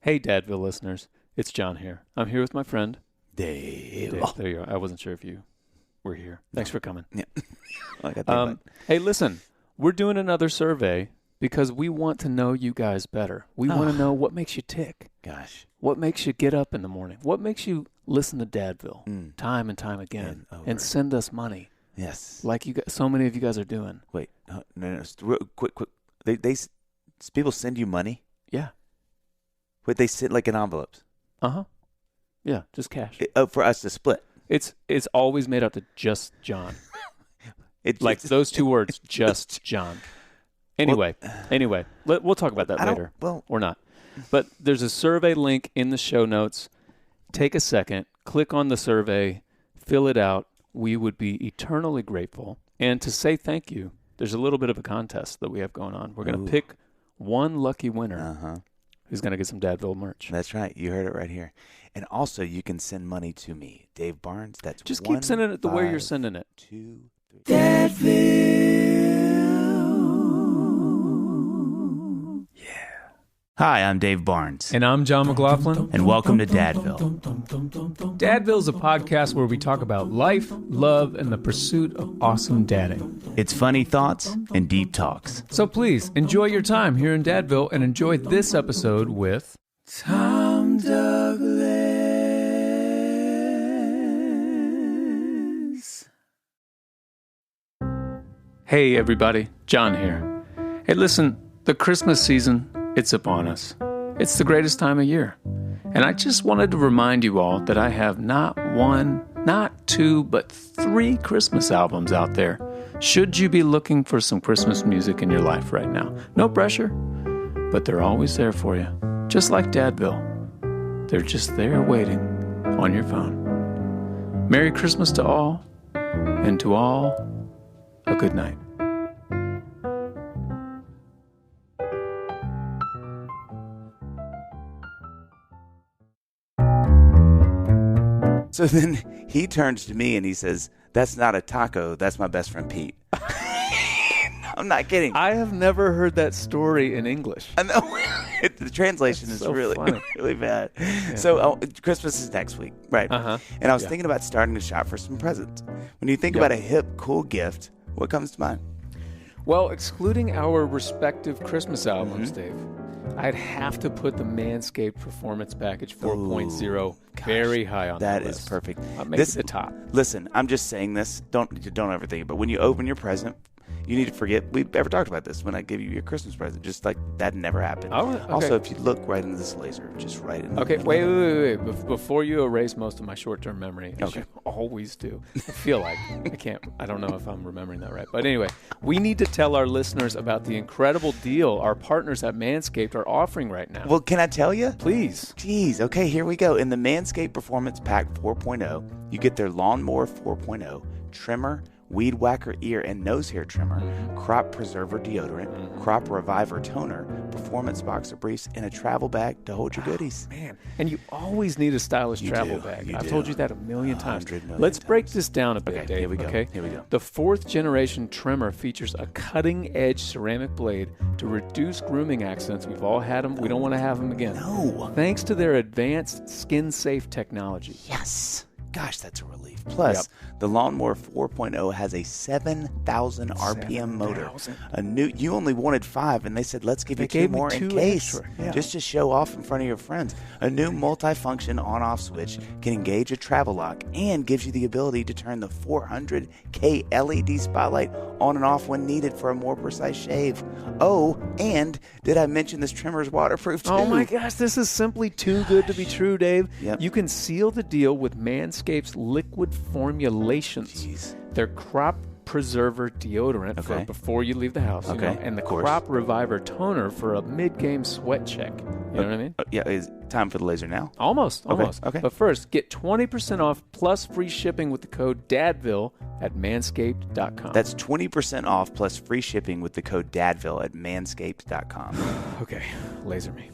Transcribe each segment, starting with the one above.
Hey, Dadville listeners. It's John here. I'm here with my friend, Dave. There you are. I wasn't sure if you were here. Thanks for coming. Yeah. I got that Hey, listen. We're doing another survey because we want to know you guys better. We want to know what makes you tick. Gosh. What makes you get up in the morning? What makes you listen to Dadville time and time again and send us money? Yes. Like so many of you guys are doing. Wait. No. Quick. People send you money? Yeah. Wait, they send like in envelopes? Uh-huh. Yeah, just cash. For us to split? It's always made out to just John. Those two words, just John. Anyway, we'll talk about that later. Or not. But there's a survey link in the show notes. Take a second, click on the survey, fill it out. We would be eternally grateful. And to say thank you, there's a little bit of a contest that we have going on. We're going to pick one lucky winner who's going to get some Dadville merch. That's right. You heard it right here. And also, you can send money to me, Dave Barnes. That's just keep sending it the way you're sending it. 2, 3. Dadville. Yeah. Hi, I'm Dave Barnes. And I'm John McLaughlin. And welcome to Dadville. Dadville is a podcast where we talk about life, love, and the pursuit of awesome dadding. It's funny thoughts and deep talks. So please, enjoy your time here in Dadville and enjoy this episode with Tom Douglas. Hey everybody, John here. Hey listen, the Christmas season, it's upon us. It's the greatest time of year. And I just wanted to remind you all that I have not one, not two, but 3 Christmas albums out there. Should you be looking for some Christmas music in your life right now? No pressure, but they're always there for you. Just like Dadville. They're just there waiting on your phone. Merry Christmas to all, and to all, a good night. So then he turns to me and he says, "That's not a taco. That's my best friend Pete." I'm not kidding. I have never heard that story in English. I know. The translation is so really, funny. really bad. Yeah. So Christmas is next week, right? And I was thinking about starting to shop for some presents. When you think about a hip, cool gift, what comes to mind? Well, excluding our respective Christmas albums, Dave, I'd have to put the Manscaped Performance Package 4.0 very high on that the list. Is perfect. Maybe the top. Listen, I'm just saying this. Don't ever think it. But when you open your present, you need to forget we ever talked about this when I give you your Christmas present. Just like that never happened. Oh, okay. Also, if you look right into this laser, just right in. Okay, wait. Before you erase most of my short-term memory, as you always do, I feel like I don't know if I'm remembering that right. But anyway, we need to tell our listeners about the incredible deal our partners at Manscaped are offering right now. Well, can I tell you? Please. Jeez. Okay, here we go. In the Manscaped Performance Pack 4.0, you get their Lawnmower 4.0 trimmer, Weed Whacker ear and nose hair trimmer, Crop Preserver deodorant, Crop Reviver toner, Performance Boxer briefs, and a travel bag to hold your goodies. Man, and you always need a stylish travel bag. I've told you that a million times. Let's break this down a bit, Dave. Here we go. Okay? Here we go. The 4th generation trimmer features a cutting-edge ceramic blade to reduce grooming accidents. We've all had them. We don't want to have them again. No. Thanks to their advanced skin-safe technology. Yes. Gosh, that's a relief. Plus, the Lawnmower 4.0 has a 7,000 RPM motor. You only wanted 5, and they said, let's give you 2 more in case, just to show off in front of your friends. A new multifunction on-off switch can engage a travel lock and gives you the ability to turn the 400K LED spotlight on and off when needed for a more precise shave. Oh, and did I mention this trimmer is waterproof too? Oh my gosh, this is simply too good to be true, Dave. Yep. You can seal the deal with Manscaped's liquid formulations. Jeez. Their Crop Preserver deodorant for before you leave the house, you know, and the Crop Reviver toner for a mid-game sweat check. You know what I mean? Yeah, is time for the laser now? Almost. Okay. But first, get 20% off plus free shipping with the code DADVILLE at manscaped.com. That's 20% off plus free shipping with the code DADVILLE at manscaped.com. Okay, laser me.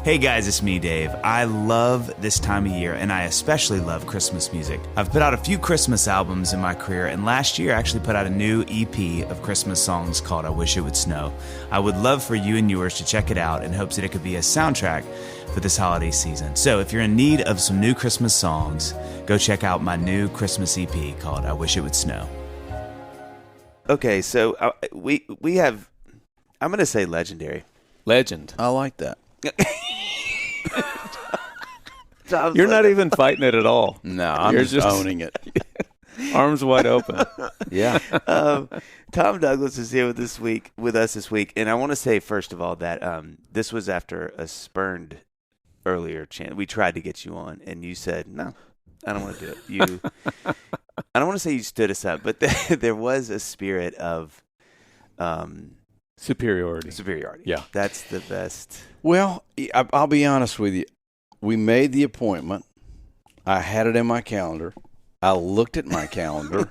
Hey guys, it's me, Dave. I love this time of year, and I especially love Christmas music. I've put out a few Christmas albums in my career, and last year I actually put out a new EP of Christmas songs called I Wish It Would Snow. I would love for you and yours to check it out in hopes that it could be a soundtrack for this holiday season. So if you're in need of some new Christmas songs, go check out my new Christmas EP called I Wish It Would Snow. Okay, so we have, I'm going to say legendary. Legend. I like that. You're not even fighting it at all. No, I'm just owning it. Arms wide open. Yeah. Tom Douglas is here with us this week, and I want to say first of all that this was after a spurned earlier chance. We tried to get you on, and you said no. I don't want to do it. I don't want to say you stood us up, but there was a spirit of superiority. Yeah, that's the best. Well, I'll be honest with you. We made the appointment. I had it in my calendar. I looked at my calendar,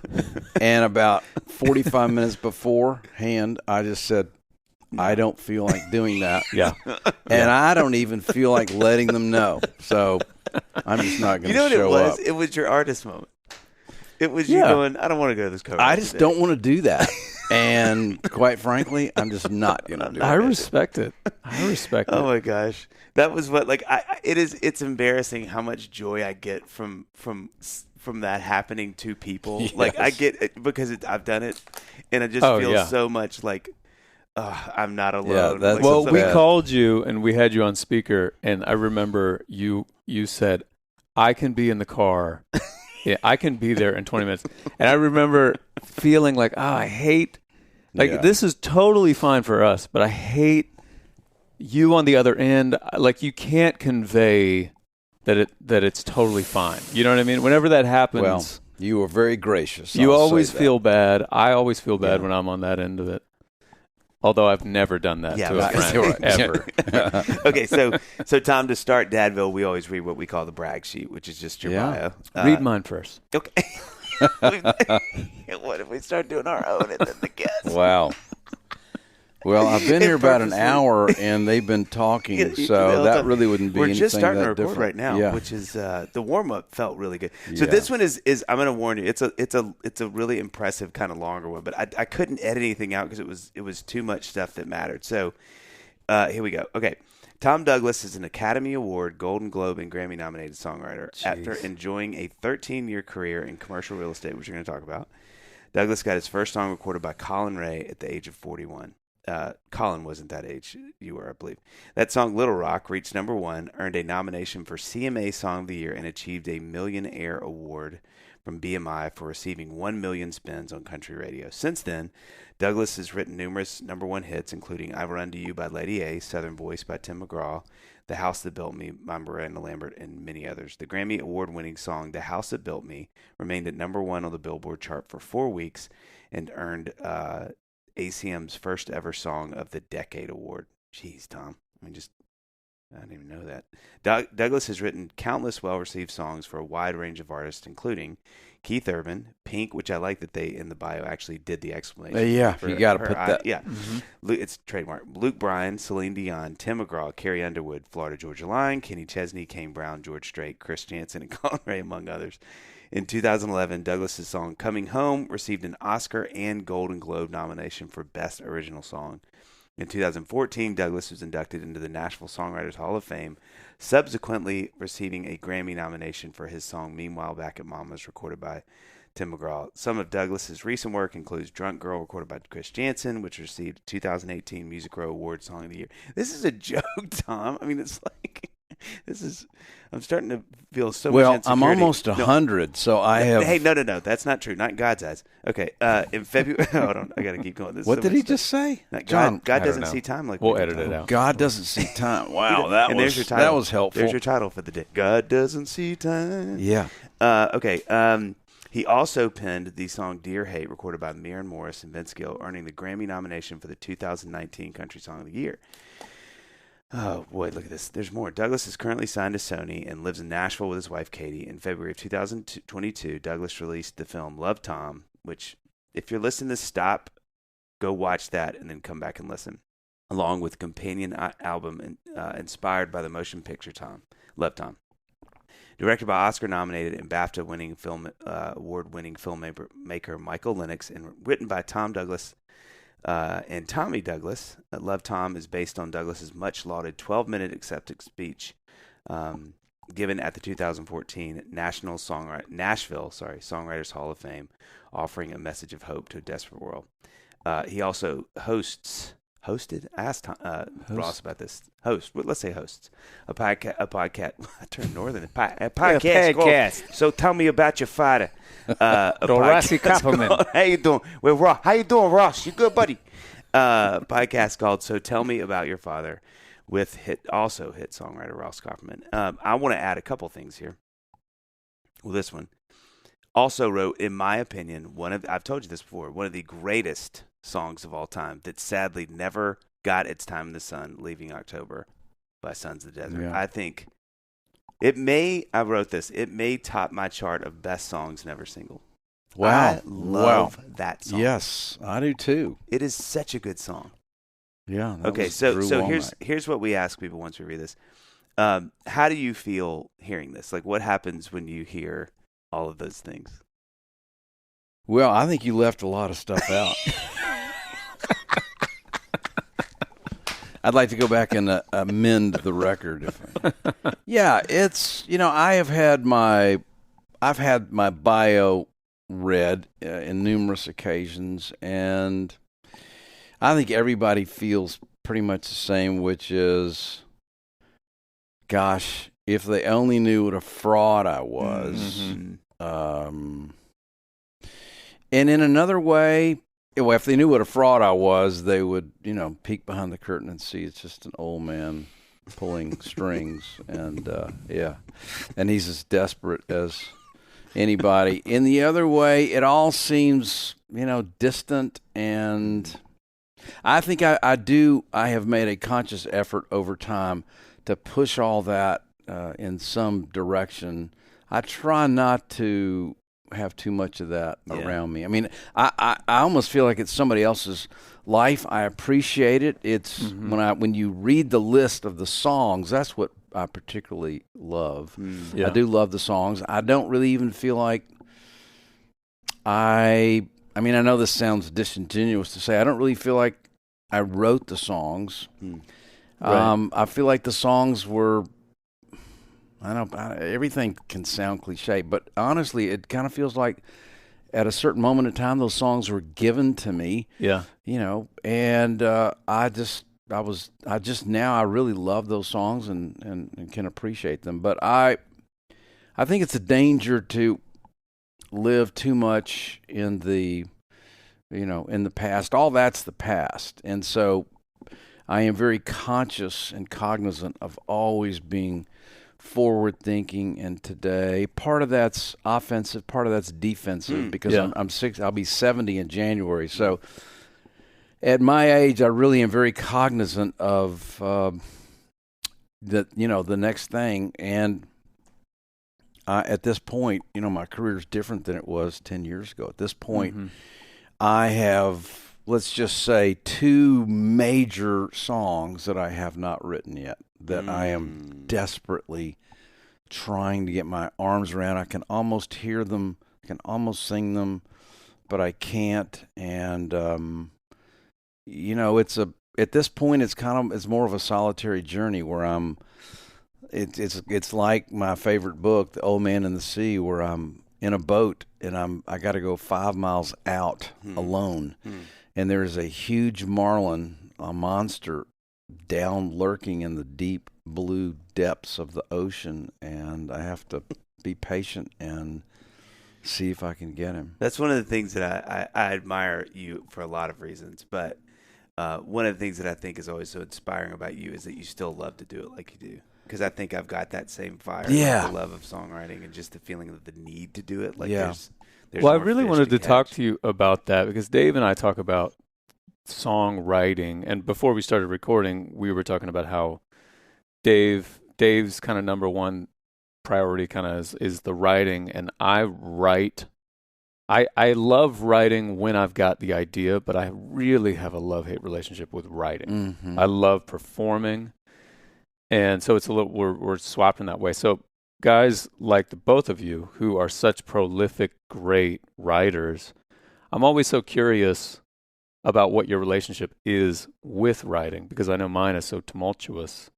and about 45 minutes beforehand, I just said, I don't feel like doing that. Yeah. And I don't even feel like letting them know. So I'm just not going to show up. You know what it was? It was your artist moment. It was you going, I don't want to go to this cover. I just don't want to do that. And quite frankly, I'm just not going to do it. I respect it. Oh my gosh. That was what, like, it's embarrassing how much joy I get from that happening to people. Yes. Like, I get it because I've done it, and I just feel so much like, I'm not alone. Yeah, like, we called you and we had you on speaker, and I remember you said, I can be in the car. Yeah, I can be there in 20 minutes. And I remember feeling like, I hate, this is totally fine for us, but I hate you on the other end. Like, you can't convey that it's totally fine. You know what I mean? Whenever that happens. Well, you were very gracious. You always feel bad. I always feel bad when I'm on that end of it. Although I've never done that to a friend, ever. Okay, so Tom, to start Dadville, we always read what we call the brag sheet, which is just your bio. Read mine first. Okay. What if we start doing our own and then the guests? Wow. Well, I've been here about an hour, and they've been talking, so that really wouldn't be anything that different. We're just starting to record right now, which is the warm-up felt really good. So this one is I'm going to warn you, it's a really impressive kind of longer one, but I couldn't edit anything out because it was too much stuff that mattered. So here we go. Okay. Tom Douglas is an Academy Award, Golden Globe, and Grammy-nominated songwriter. Jeez. After enjoying a 13-year career in commercial real estate, which we're going to talk about, Douglas got his first song recorded by Colin Ray at the age of 41. Colin wasn't that age you were, I believe. That song, Little Rock, reached number 1, earned a nomination for CMA Song of the Year, and achieved a Millionaire Award from BMI for receiving 1 million spins on country radio. Since then, Douglas has written numerous number 1 hits, including I Will Run to You by Lady A, Southern Voice by Tim McGraw, The House That Built Me by Miranda Lambert, and many others. The Grammy Award-winning song, The House That Built Me, remained at number 1 on the Billboard chart for 4 weeks and earned ACM's first ever Song of the Decade award. Jeez, Tom. I didn't even know that. Douglas has written countless well-received songs for a wide range of artists, including Keith Urban, Pink, which I like that they in the bio actually did the explanation. You got to put that. Yeah. Mm-hmm. It's trademark. Luke Bryan, Celine Dion, Tim McGraw, Carrie Underwood, Florida Georgia Line, Kenny Chesney, Kane Brown, George Strait, Chris Jansen, and Colin Ray, among others. In 2011, Douglas's song Coming Home received an Oscar and Golden Globe nomination for Best Original Song. In 2014, Douglas was inducted into the Nashville Songwriters Hall of Fame, subsequently receiving a Grammy nomination for his song Meanwhile Back at Mama's, recorded by Tim McGraw. Some of Douglas's recent work includes Drunk Girl, recorded by Chris Jansen, which received 2018 Music Row Award Song of the Year. This is a joke, Tom. I mean, it's like... I'm starting to feel so much insecurity. I'm almost 100, so I have... Hey, no. That's not true. Not in God's eyes. Okay, in February... Hold on. I got to keep going. What did he just say? God doesn't see time like we'll edit it out. God doesn't see time. Wow, that was helpful. There's your title for the day. God doesn't see time. Yeah. Okay. He also penned the song Dear Hate, recorded by Maren Morris and Vince Gill, earning the Grammy nomination for the 2019 Country Song of the Year. Oh, boy, look at this. There's more. Douglas is currently signed to Sony and lives in Nashville with his wife, Katie. In February of 2022, Douglas released the film Love, Tom, which, if you're listening to this, stop, go watch that, and then come back and listen. along with companion album inspired by the motion picture Love Tom. Directed by Oscar-nominated and BAFTA-winning award-winning filmmaker Michael Lennox, and written by Tom Douglas and Tommy Douglas. Love Tom is based on Douglas's much-lauded 12-minute acceptance speech given at the 2014 Nashville Songwriters Hall of Fame, offering a message of hope to a desperate world. He also hosted. I asked Ross about this. Let's say hosts a podcast. I turned northern. A podcast. So tell me about your fighter. Dorasi Kappelman. How you doing? Well, Ross. How you doing, Ross? You good, buddy? Podcast called "So Tell Me About Your Father," with hit songwriter Ross Kappelman. I want to add a couple things here. Well, this one also wrote, in my opinion, I've told you this before, one of the greatest songs of all time that sadly never got its time in the sun, Leaving October by Sons of the Desert. Yeah. I think I wrote this, it may top my chart of best songs never singled. Wow. I love that song. Yes, I do too. It is such a good song. Yeah. Okay, so here's what we ask people once we read this. How do you feel hearing this? Like, what happens when you hear all of those things? Well, I think you left a lot of stuff out. I'd like to go back and amend the record. Yeah, it's, I've had my bio read in numerous occasions, and I think everybody feels pretty much the same, which is, gosh, if they only knew what a fraud I was. Mm-hmm. And in another way, if they knew what a fraud I was, they would, peek behind the curtain and see it's just an old man pulling strings. And, and he's as desperate as anybody. In the other way, it all seems, distant. And I think I have made a conscious effort over time to push all that in some direction. I try not to have too much of that around me. I mean, I almost feel like it's somebody else's life. I appreciate it. It's when you read the list of the songs, that's what I particularly love. Yeah. I do love the songs. I don't really even feel like I know this sounds disingenuous to say, I don't really feel like I wrote the songs. Right. I feel like the songs were, everything can sound cliche, but honestly, it kind of feels like at a certain moment in time, those songs were given to me. Yeah. And I really love those songs and can appreciate them. But I think it's a danger to live too much in the past. All that's the past. And so I am very conscious and cognizant of always being forward thinking, and today part of that's offensive, part of that's defensive, because I'm 6. I'll be 70 in January. So at my age, I really am very cognizant of the next thing. And at this point, my career is different than it was 10 years ago. At this point, I have, let's just say, 2 major songs that I have not written yet, that I am desperately trying to get my arms around. I can almost hear them, I can almost sing them, but I can't. And at this point, it's more of a solitary journey where it's like my favorite book, The Old Man and the Sea, where I'm in a boat and I got to go 5 miles out alone. And there's a huge marlin, a monster, down lurking in the deep blue depths of the ocean, and I have to be patient and see if I can get him. That's one of the things that I admire you for a lot of reasons, but one of the things that I think is always so inspiring about you is that you still love to do it like you do. Because I think I've got that same fire, the love of songwriting, and just the feeling of the need to do it. Like there's well, I really wanted to talk to you about that, because Dave and I talk about songwriting, and before we started recording, we were talking about how Dave's kind of number one priority kind of is the writing, and I write I love writing when I've got the idea, but I really have a love-hate relationship with writing. I love performing, and so it's a little we're swapped in that way. So guys like the both of you who are such prolific, great writers, I'm always so curious about what your relationship is with writing, because I know mine is so tumultuous.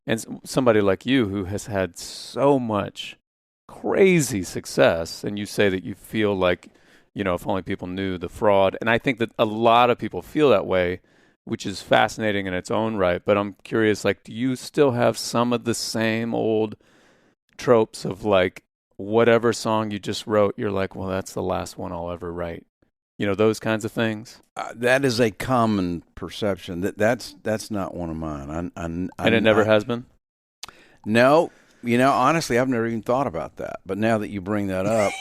And somebody like you who has had so much crazy success, and you say that you feel like, if only people knew the fraud. And I think that a lot of people feel that way, which is fascinating in its own right. But I'm curious, like, do you still have some of the same old tropes of like, whatever song you just wrote, you're like, well, that's the last one I'll ever write? Those kinds of things. That is a common perception. That's not one of mine. And it never has been? No. Honestly, I've never even thought about that. But now that you bring that up,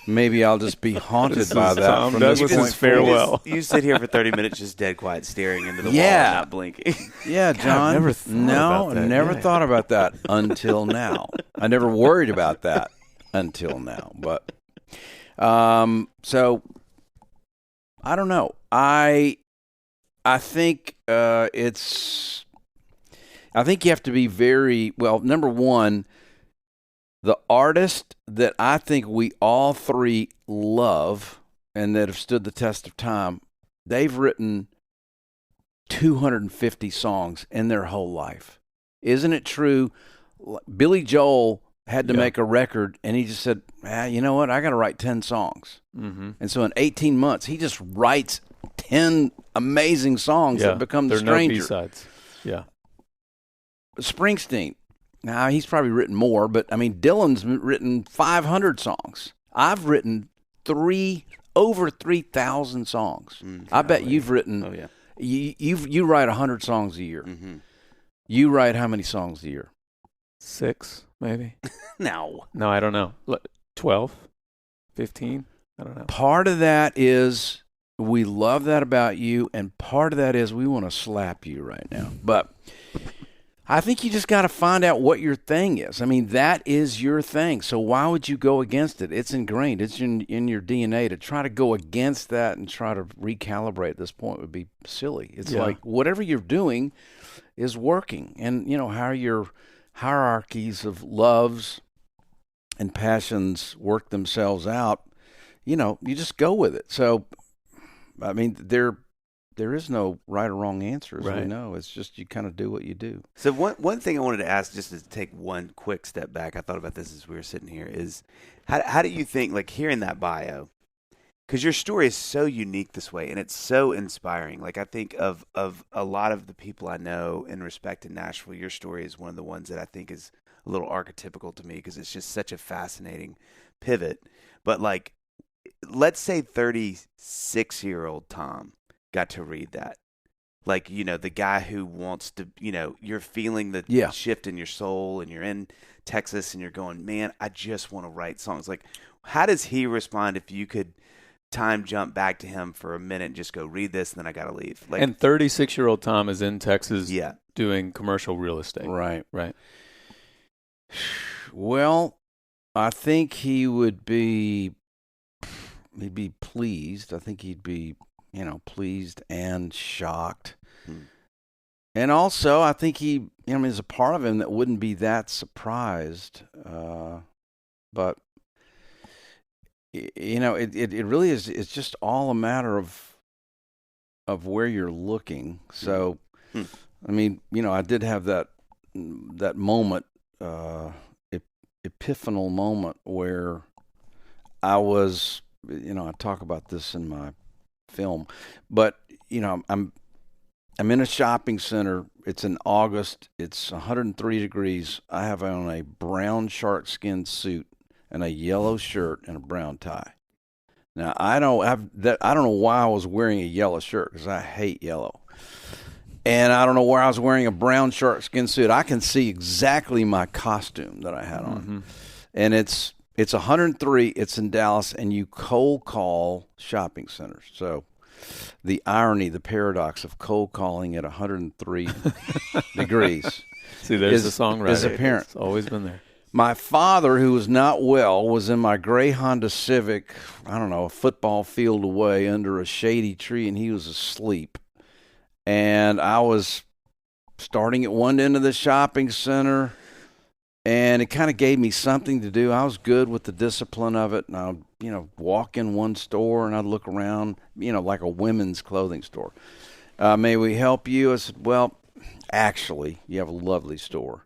maybe I'll just be haunted by that. Tom Douglas's farewell. You sit here for 30 minutes just dead quiet, staring into the wall and not blinking. Yeah, John. Never thought about that until now. I never worried about that until now. But so I don't know. I think I think you have to be very well. Number one, the artist that I think we all three love and that have stood the test of time, they've written 250 songs in their whole life. Isn't it true? Billy Joel had to make a record, and he just said, you know what? I got to write 10 songs. And so in 18 months, he just writes 10 amazing songs that become The Stranger. No B-sides. Yeah. Springsteen. Now, he's probably written more, but, Dylan's written 500 songs. I've written over 3,000 songs. I bet you've written, you write 100 songs a year. You write how many songs a year? 6, maybe. No, I don't know. 12, 15. I don't know. Part of that is we love that about you, and part of that is we want to slap you right now. But I think you just got to find out what your thing is. That is your thing. So why would you go against it? It's ingrained. It's in your DNA. To try to go against that and try to recalibrate at this point would be silly. It's like whatever you're doing is working. And, how your hierarchies of loves and passions work themselves out, you just go with it. So, there is no right or wrong answer, as we know. It's just you kind of do what you do. So one thing I wanted to ask, just to take one quick step back, I thought about this as we were sitting here, is how do you think, like hearing that bio, because your story is so unique this way, and it's so inspiring. Like I think of a lot of the people I know and respect in Nashville, your story is one of the ones that I think is a little archetypical to me, because it's just such a fascinating pivot. But like, let's say 36-year-old Tom got to read that. Like, the guy who wants to, you're feeling the shift in your soul, and you're in Texas and you're going, man, I just want to write songs. Like, how does he respond if you could time jump back to him for a minute and just go, read this, and then I got to leave? Like, and 36-year-old Tom is in Texas doing commercial real estate. Right. Well, I think he'd be pleased. I think he'd be pleased and shocked. And also, I think there's a part of him that wouldn't be that surprised. But, it really is, it's just all a matter of where you're looking. So, I did have that moment, epiphanal moment where I was, I talk about this in my film, but I'm in a shopping center. It's in August. It's 103 degrees. I have on a brown sharkskin suit and a yellow shirt and a brown tie. Now I don't know why I was wearing a yellow shirt, because I hate yellow, and I don't know why I was wearing a brown sharkskin suit. I can see exactly my costume that I had on, and it's 103. It's in Dallas, and you cold call shopping centers. So the irony, the paradox of cold calling at 103 degrees. See, there's the songwriter. Is apparent. It's always been there. My father, who was not well, was in my gray Honda Civic, I don't know, a football field away under a shady tree, and he was asleep. And I was starting at one end of the shopping center, and it kind of gave me something to do. I was good with the discipline of it, and I'd, walk in one store, and I'd look around, like a women's clothing store. May we help you? I said, well, actually, you have a lovely store.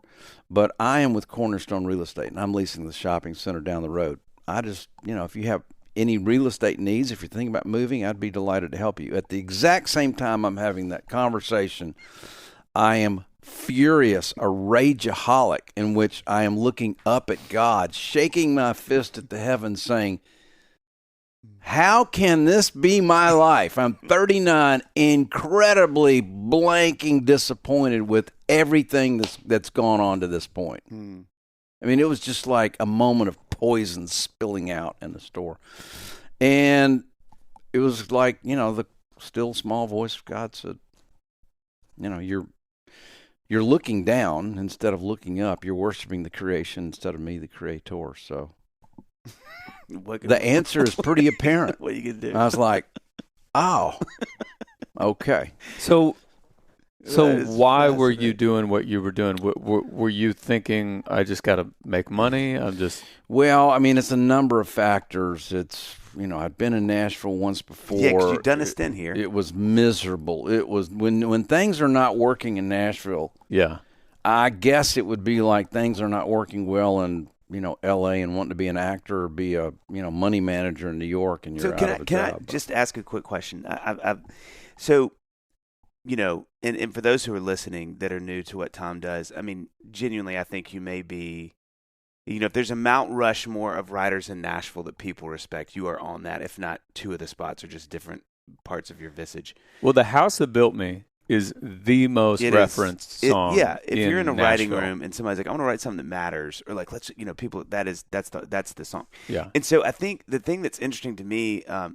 But I am with Cornerstone Real Estate, and I'm leasing the shopping center down the road. I just, if you have any real estate needs, if you're thinking about moving, I'd be delighted to help you. At the exact same time I'm having that conversation, I am furious, a rageaholic, in which I am looking up at God, shaking my fist at the heavens, saying, how can this be my life? I'm 39, incredibly blanking disappointed with everything that's gone on to this point. I mean, it was just like a moment of poison spilling out in the store. And it was like, the still small voice of God said, you're looking down instead of looking up. You're worshiping the creation instead of me, the creator. So the answer is pretty apparent. What are you going to do? I was like, oh, okay. So why were you doing what you were doing? Were you thinking, I just got to make money? Well, I mean, it's a number of factors. It's, I'd been in Nashville once before. Yeah, because you've done a stint here. It was miserable. It was when things are not working in Nashville. Yeah. I guess it would be like things are not working well in, L.A. and wanting to be an actor or be a, money manager in New York, and you're out of a job. Can I just ask a quick question? So, and for those who are listening that are new to what Tom does, I mean, genuinely, I think you may be, if there's a Mount Rushmore of writers in Nashville that people respect, you are on that. If not, two of the spots are just different parts of your visage. Well, The House That Built Me is the most referenced song. If you're in a writing room and somebody's like, I want to write something that matters, or like, let's, people, that's the song. Yeah. And so I think the thing that's interesting to me, or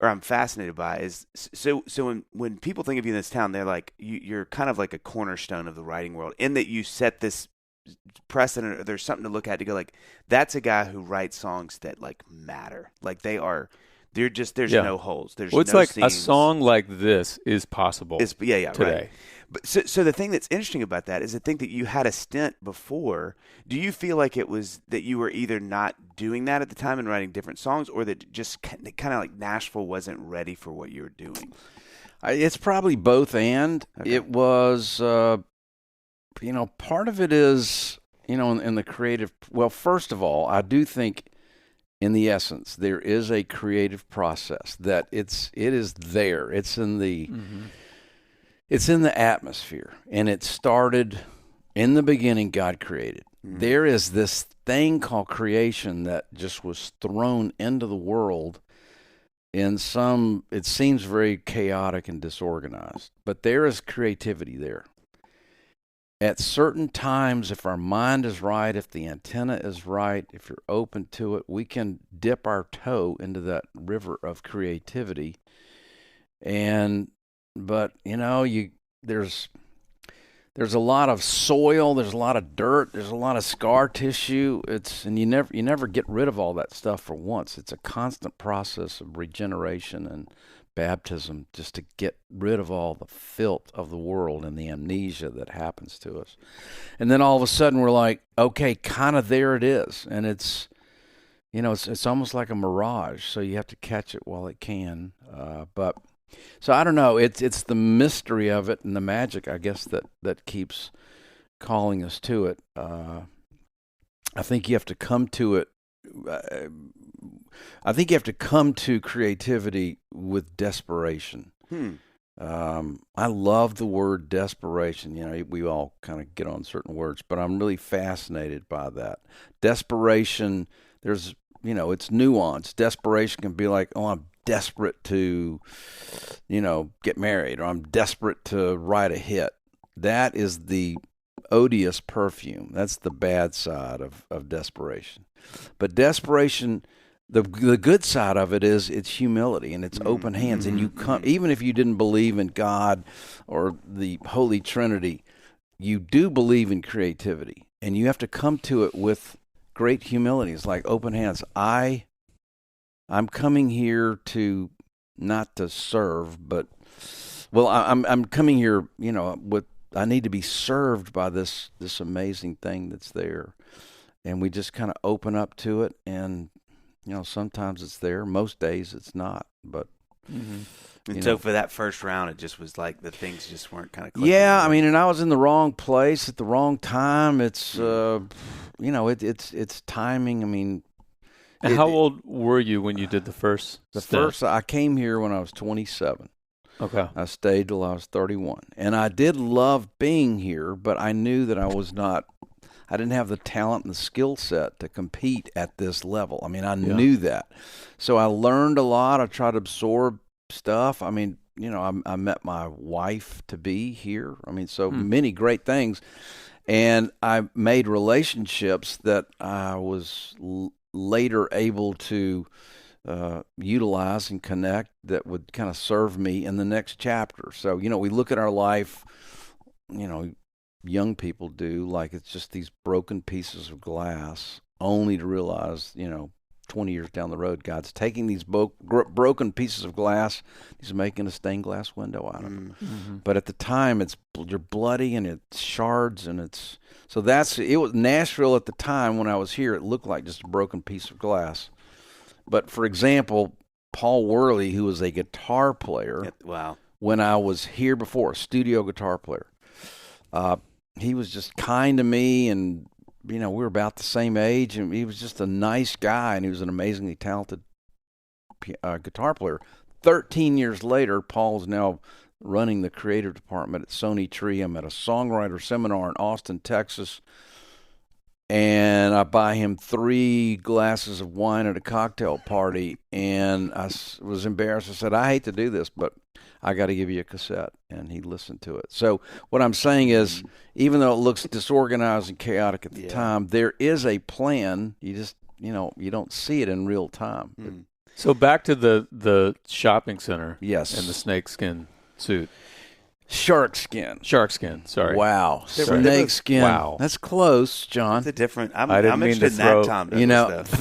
I'm fascinated by, is so when people think of you in this town, they're like, you're kind of like a cornerstone of the writing world, in that you set this precedent, or there's something to look at to go like, that's a guy who writes songs that like matter, like there's no holes. There's it's no like scenes. A song like this is possible. Today. Right. But so the thing that's interesting about that is I think that you had a stint before. Do you feel like it was that you were either not doing that at the time and writing different songs, or that just kind of like Nashville wasn't ready for what you were doing? It's probably both, and it was, part of it is, in the creative. Well, first of all, I do think, in the essence, there is a creative process that it is there. It's in the it's in the atmosphere, and it started in the beginning. God created. There is this thing called creation that just was thrown into the world in some. It seems very chaotic and disorganized, but there is creativity there. At certain times, if our mind is right, if the antenna is right, if you're open to it, we can dip our toe into that river of creativity. But there's a lot of soil, there's a lot of dirt, there's a lot of scar tissue. And you never get rid of all that stuff for once. It's a constant process of regeneration and baptism, just to get rid of all the filth of the world and the amnesia that happens to us. And then all of a sudden we're like, okay, kind of there it is. And it's almost like a mirage. So you have to catch it while it can. So I don't know. It's the mystery of it and the magic, I guess, that keeps calling us to it. I think you have to come to it. I think you have to come to creativity with desperation. I love the word desperation. We all kind of get on certain words, but I'm really fascinated by that. Desperation, there's, it's nuanced. Desperation can be like, oh, I'm desperate to, get married, or I'm desperate to write a hit. That is the odious perfume. That's the bad side of desperation. But desperation, the good side of it is it's humility and it's open hands. And you come, even if you didn't believe in God or the Holy Trinity, you do believe in creativity. and you have to come to it with great humility. It's like open hands. I'm coming here not to serve, but I'm coming here, I need to be served by this amazing thing that's there. And we just kind of open up to it, and sometimes it's there, most days it's not, but And so for that first round, it just was like the things just weren't kind of clicking. Yeah, I mean, and I was in the wrong place at the wrong time. It's it's timing. I mean, and how old were you when you did the first? I came here when I was 27. Okay. I stayed till I was 31, and I did love being here, but I knew that I didn't have the talent and the skill set to compete at this level. I mean, I knew that. So I learned a lot. I tried to absorb stuff. I mean, I met my wife to be here. I mean, so many great things. And I made relationships that I was later able to utilize and connect that would kind of serve me in the next chapter. So, we look at our life, young people do, like it's just these broken pieces of glass, only to realize, 20 years down the road, God's taking these broken pieces of glass, He's making a stained glass window out of them. Mm-hmm. But at the time, you're bloody and it's shards, and it was Nashville at the time when I was here. It looked like just a broken piece of glass. But for example, Paul Worley, who was a guitar player, when I was here before, a studio guitar player, he was just kind to me, and we were about the same age, and he was just a nice guy, and he was an amazingly talented guitar player. 13 years later, Paul's now running the creative department at Sony Tree. I'm at a songwriter seminar in Austin, Texas, and I buy him 3 glasses of wine at a cocktail party, and I was embarrassed. I said, I hate to do this, but I got to give you a cassette, and he listened to it. So what I'm saying is, even though it looks disorganized and chaotic at the time, there is a plan. You just, you don't see it in real time. So back to the shopping center. Yes. And the snakeskin suit. Sharkskin. Sorry. Wow. Snakeskin. Wow. That's close, John. It's a different. I didn't I'm mean interested to in throw,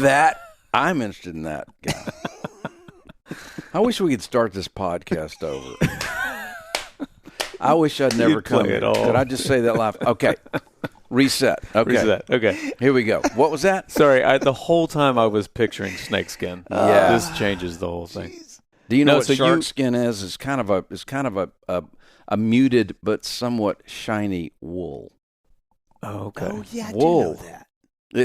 that, Tom. I'm interested in that guy. I wish we could start this podcast over. I wish I'd never come here. Could I just say that live? Okay. Reset. Okay. Reset. Okay. Here we go. What was that? Sorry, the whole time I was picturing snakeskin. Yeah. This changes the whole thing. Do you know what sharkskin is? It's kind of a muted but somewhat shiny wool. Oh, okay. Oh, yeah, wool. I do know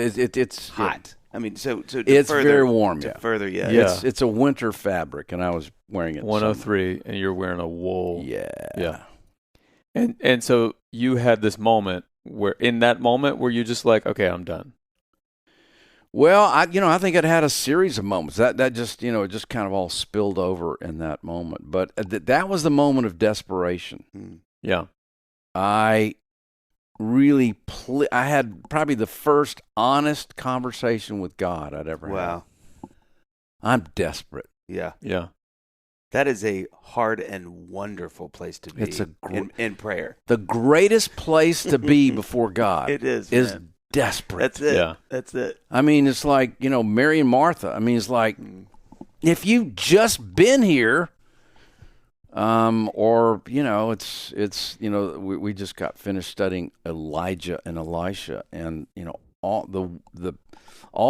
that. It's hot. I mean, so it's very warm. Further, It's a winter fabric, and I was wearing it. 103, and you're wearing a wool. Yeah. And so you had this moment where you just like, okay, I'm done. Well, I think I'd had a series of moments that just it just kind of all spilled over in that moment. But that was the moment of desperation. Yeah, I really I had probably the first honest conversation with God I'd ever had. Wow. I'm desperate. Yeah. That is a hard and wonderful place to be. It's in prayer. The greatest place to be before God. It is desperate. That's it. Yeah. That's it. I mean, it's like, Mary and Martha. I mean, it's like, if you've just been here, or, we just got finished studying Elijah and Elisha, and, all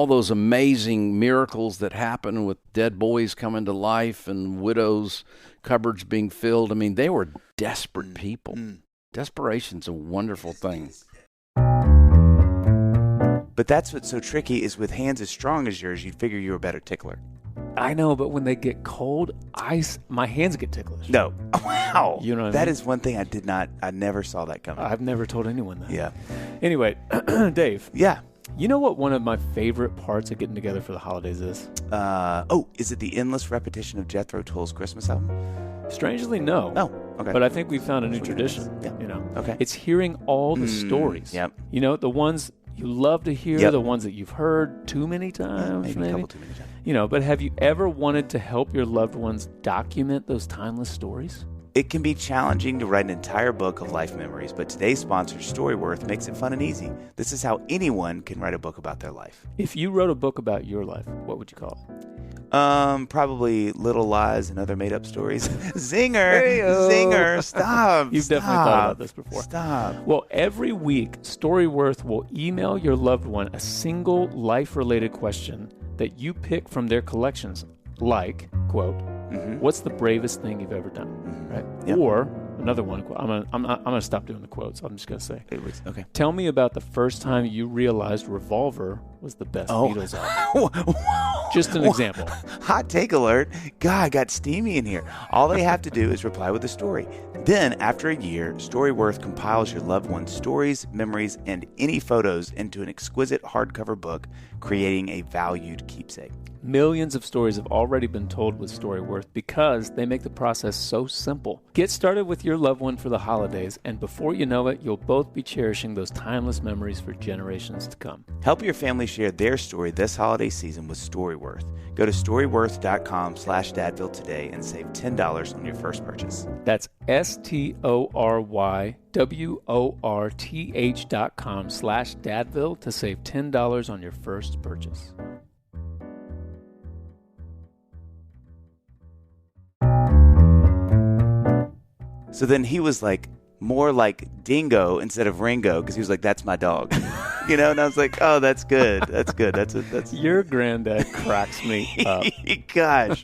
those amazing miracles that happen with dead boys coming to life and widows' cupboards being filled. I mean, they were desperate people. Desperation's a wonderful thing. But that's what's so tricky is with hands as strong as yours, you'd figure you're a better tickler. I know, but when they get cold, my hands get ticklish. No. Wow. You know what I That mean? is one thing I never saw that coming. I've never told anyone that. Yeah. Anyway, Dave. Yeah. You know what one of my favorite parts of getting together for the holidays is? Is it the endless repetition of Jethro Tull's Christmas album? Strangely, no. Oh, okay. But I think we found a new tradition. Yeah. Okay. It's hearing all the stories. Yep. The ones you love to hear, the ones that you've heard too many times, maybe a couple too many times. But have you ever wanted to help your loved ones document those timeless stories? It can be challenging to write an entire book of life memories, but today's sponsor, Storyworth, makes it fun and easy. This is how anyone can write a book about their life. If you wrote a book about your life, what would you call it? Probably Little Lies and Other Made-Up Stories. Zinger, stop. You've definitely thought about this before. Stop. Well, every week, Storyworth will email your loved one a single life-related question that you pick from their collections, like, quote, what's the bravest thing you've ever done, right? Yep. Or another one, I'm gonna stop doing the quotes. I'm just gonna say, Okay. tell me about the first time you realized Revolver was the best Beatles album. Just an example. Hot take alert. God, got steamy in here. All they have to do is reply with a story. Then, after a year, Storyworth compiles your loved one's stories, memories, and any photos into an exquisite hardcover book, creating a valued keepsake. Millions of stories have already been told with Storyworth because they make the process so simple. Get started with your loved one for the holidays, and before you know it, you'll both be cherishing those timeless memories for generations to come. Help your family share their story this holiday season with Storyworth. Go to storyworth.com/Dadville today and save $10 on your first purchase. That's STORYWORTH.com/Dadville to save $10 on your first purchase. So then he was like, more like Dingo instead of Ringo, because he was like, that's my dog. And I was like, oh, that's good. That's Your granddad cracks me up. Gosh.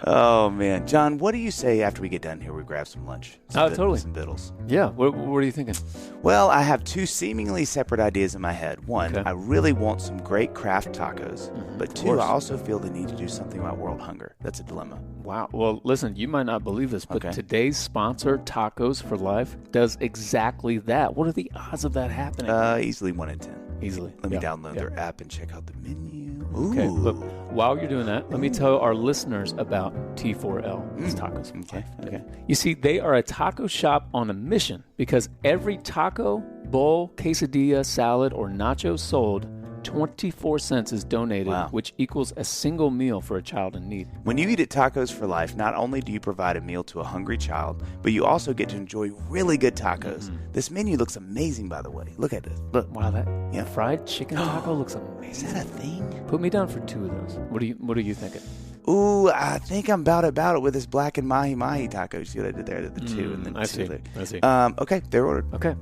Oh, man. John, what do you say after we get done here? We grab some lunch. Totally. Some Biddles. Yeah. What are you thinking? Well, I have two seemingly separate ideas in my head. One, Okay. I really want some great craft tacos. But two, course. I also feel the need to do something about world hunger. That's a dilemma. Wow. Well, listen, you might not believe this, but Okay. today's sponsor, Tacos for Life, does exactly that. What are the odds of that happening? Easily 1 in 10. Easily. Let me Yeah. download their app and check out the menu. Okay, Ooh. look, while you're doing that, let me tell our listeners about T4L. It's Tacos for Okay, Life. okay. You see, they are a taco shop on a mission because every taco, bowl, quesadilla, salad, or nacho sold, 24 cents is donated, Wow. which equals a single meal for a child in need. When you eat at Tacos for Life, not only do you provide a meal to a hungry child, but you also get to enjoy really good tacos. This menu looks amazing, by the way. Look at this. Look. Wow, that Yeah. fried chicken taco looks Is amazing. that a thing? Put me down for 2 of those. What are you thinking? Ooh, I think I'm about it with this black and mahi taco. You see what I did there? The two and then I two see. there. I see. Okay, they're ordered. Okay.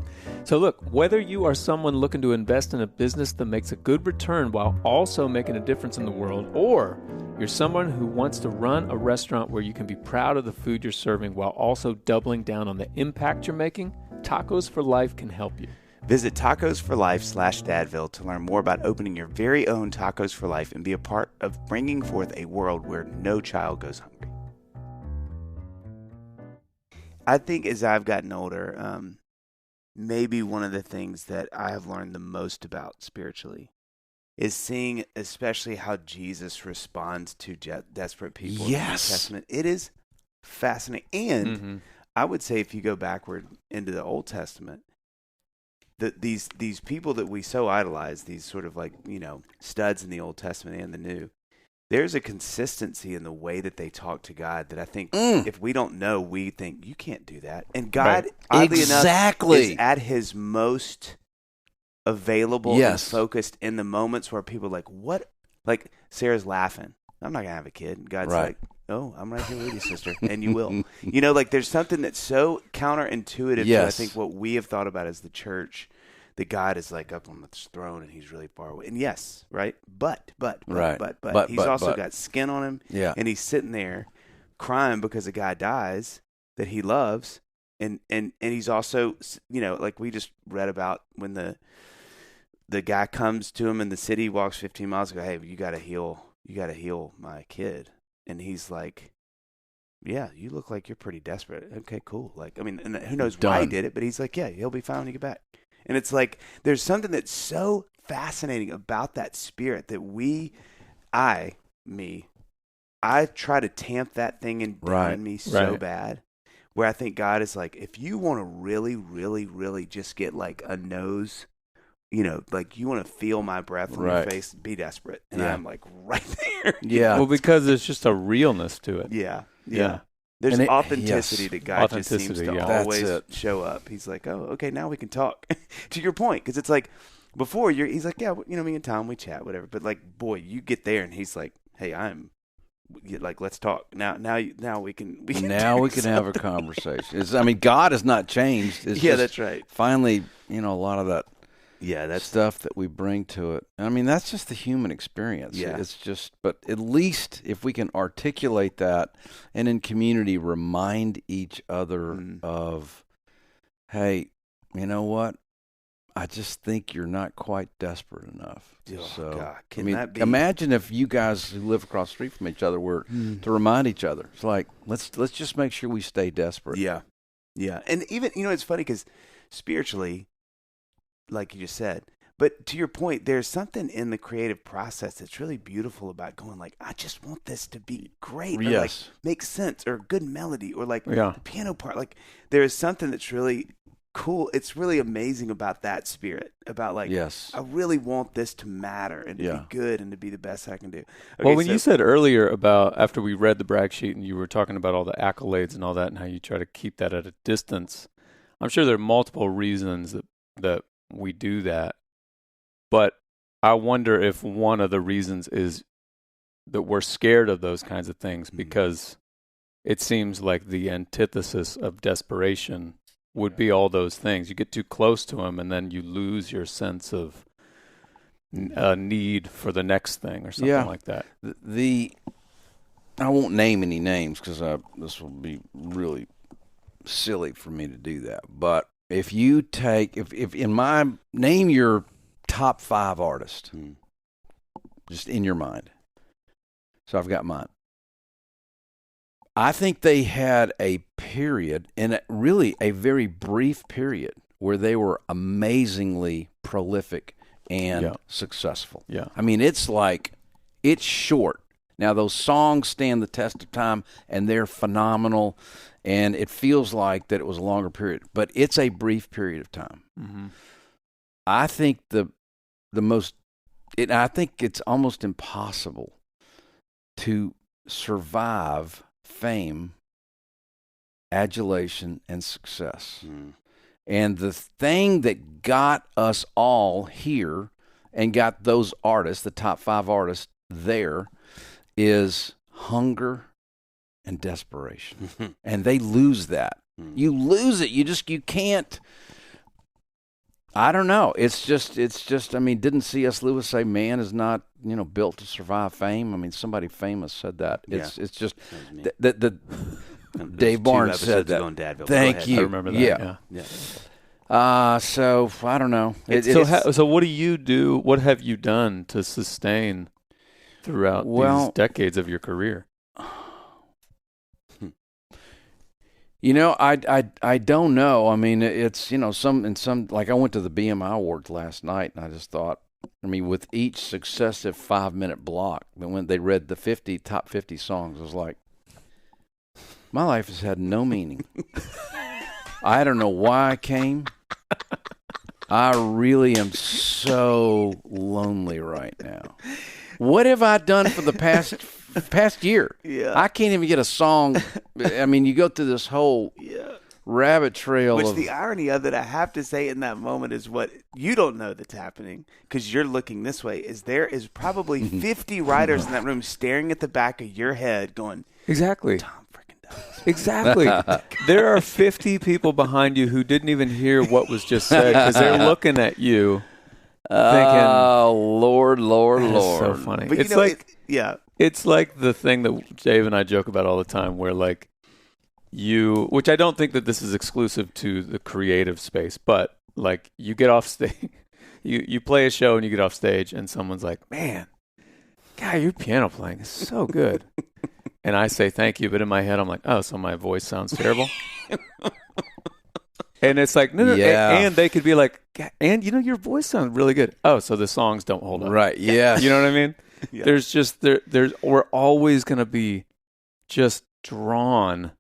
So look, whether you are someone looking to invest in a business that makes a good return while also making a difference in the world, or you're someone who wants to run a restaurant where you can be proud of the food you're serving while also doubling down on the impact you're making, Tacos for Life can help you. Visit tacosforlife.com/Dadville to learn more about opening your very own Tacos for Life and be a part of bringing forth a world where no child goes hungry. I think as I've gotten older, maybe one of the things that I have learned the most about spiritually is seeing especially how Jesus responds to desperate people in the New Testament. It is fascinating. And I would say if you go backward into the Old Testament, these people that we so idolize, these sort of like, studs in the Old Testament and the New, there's a consistency in the way that they talk to God that I think if we don't know, we think you can't do that. And God, oddly enough, is at his most available and focused in the moments where people are like, what? Like Sarah's laughing. I'm not going to have a kid. And God's like, oh, I'm right here with you, sister. And you will. Like there's something that's so counterintuitive to I think what we have thought about as the church, that God is like up on the throne and he's really far away. And yes, right? But he's also got skin on him. Yeah. And he's sitting there crying because a guy dies that he loves. And he's also, like we just read about when the guy comes to him in the city, walks 15 miles, and goes, hey, you got to heal my kid. And he's like, yeah, you look like you're pretty desperate. Okay, cool. Like, I mean, and who knows why he did it, but he's like, yeah, he'll be fine when you get back. And it's like, there's something that's so fascinating about that spirit that I try to tamp that thing down in me so bad, where I think God is like, if you want to really, really, really just get like a nose, like you want to feel my breath on your face, be desperate. And I'm like right there. Yeah. Well, because there's just a realness to it. Yeah. There's authenticity to guy just seems to always show up. He's like, oh, okay, now we can talk. To your point, because it's like before he's like, yeah, me and Tom, we chat, whatever. But like, boy, you get there and he's like, hey, let's talk now. Now we can have a conversation. God has not changed. That's right. Finally, a lot of that. Yeah, that's stuff that we bring to it. That's just the human experience. Yeah. It's just, but at least if we can articulate that and in community remind each other of, hey, you know what? I just think you're not quite desperate enough. Oh, God. That be? Imagine if you guys who live across the street from each other were to remind each other. It's like, let's just make sure we stay desperate. Yeah. Yeah. And even, it's funny because spiritually, like you just said. But to your point, there's something in the creative process that's really beautiful about going like, I just want this to be great. Or like make sense or good melody or like the piano part. Like there is something that's really cool. It's really amazing about that spirit, about like, I really want this to matter and to be good and to be the best I can do. Okay, when you said earlier about after we read the brag sheet and you were talking about all the accolades and all that and how you try to keep that at a distance, I'm sure there are multiple reasons that we do that, but I wonder if one of the reasons is that we're scared of those kinds of things because it seems like the antithesis of desperation would be all those things. You get too close to them and then you lose your sense of need for the next thing or something like that. I won't name any names because this will be really silly for me to do that, but if you take, if in my, name your top 5 artists, just in your mind. So I've got mine. I think they had a period, and really a very brief period, where they were amazingly prolific and successful. Yeah. It's like, it's short. Now, those songs stand the test of time, and they're phenomenal. And it feels like that it was a longer period, but it's a brief period of time. Mm-hmm. I think I think it's almost impossible to survive fame, adulation, and success. And the thing that got us all here and got those artists, the top 5 artists there, is hunger and desperation. And they lose that. You lose it. You can't. I don't know. It's just, didn't C.S. Lewis say man is not, built to survive fame? Somebody famous said that. It's just the Dave Barnes said that. Dadville. Thank you. I remember that. Yeah. So I don't know. So what do you do? What have you done to sustain throughout these decades of your career? I don't know. It's, some, like I went to the BMI Awards last night and I just thought, with each successive 5-minute block, when they read the top 50 songs, I was like, my life has had no meaning. I don't know why I came. I really am so lonely right now. What have I done for the past year? Yeah. I can't even get a song. You go through this whole rabbit trail. Which the irony of it, I have to say, in that moment is what you don't know that's happening because you're looking this way. Is there is probably 50 writers in that room staring at the back of your head going, exactly. Tom freaking does. Exactly. There are 50 people behind you who didn't even hear what was just said because they're looking at you. Oh, Lord. That's so funny. But it's like the thing that Dave and I joke about all the time where like which I don't think that this is exclusive to the creative space, but like you get off stage, you play a show and you get off stage and someone's like, man, God, your piano playing is so good. And I say, thank you. But in my head, I'm like, oh, so my voice sounds terrible. And it's like, no. And they could be like, and your voice sounds really good. Oh, so the songs don't hold up. Right. Yeah. You know what I mean? Yeah. There's just, we're always going to be just drawn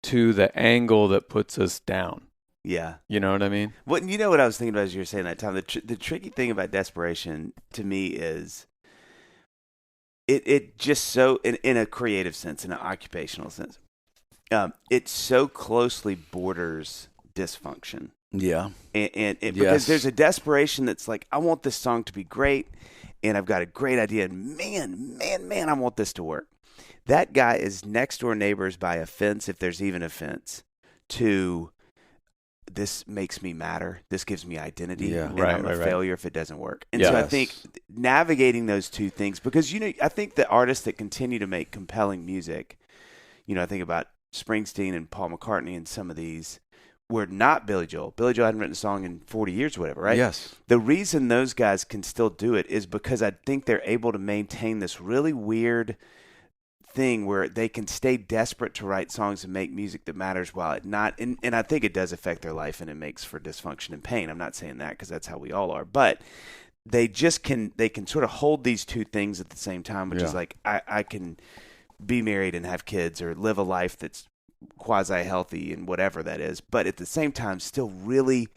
to the angle that puts us down. Yeah. You know what I mean? Well, you know what I was thinking about as you were saying that, Tom? The tricky thing about desperation to me is it just so, in a creative sense, in an occupational sense, it so closely borders dysfunction. Yeah. And because there's a desperation that's like, I want this song to be great, and I've got a great idea, and man, I want this to work. That guy is next door neighbors by a fence, if there's even a fence, to this makes me matter. This gives me identity. Yeah. And I'm a failure if it doesn't work. And so I think navigating those two things, because, I think the artists that continue to make compelling music, I think about Springsteen and Paul McCartney and some of these, were not Billy Joel. Billy Joel hadn't written a song in 40 years or whatever, right? Yes. The reason those guys can still do it is because I think they're able to maintain this really weird thing where they can stay desperate to write songs and make music that matters while it not, and I think it does affect their life and it makes for dysfunction and pain. I'm not saying that because that's how we all are, but they can sort of hold these two things at the same time, which is like, I can be married and have kids or live a life that's quasi-healthy and whatever that is, but at the same time still really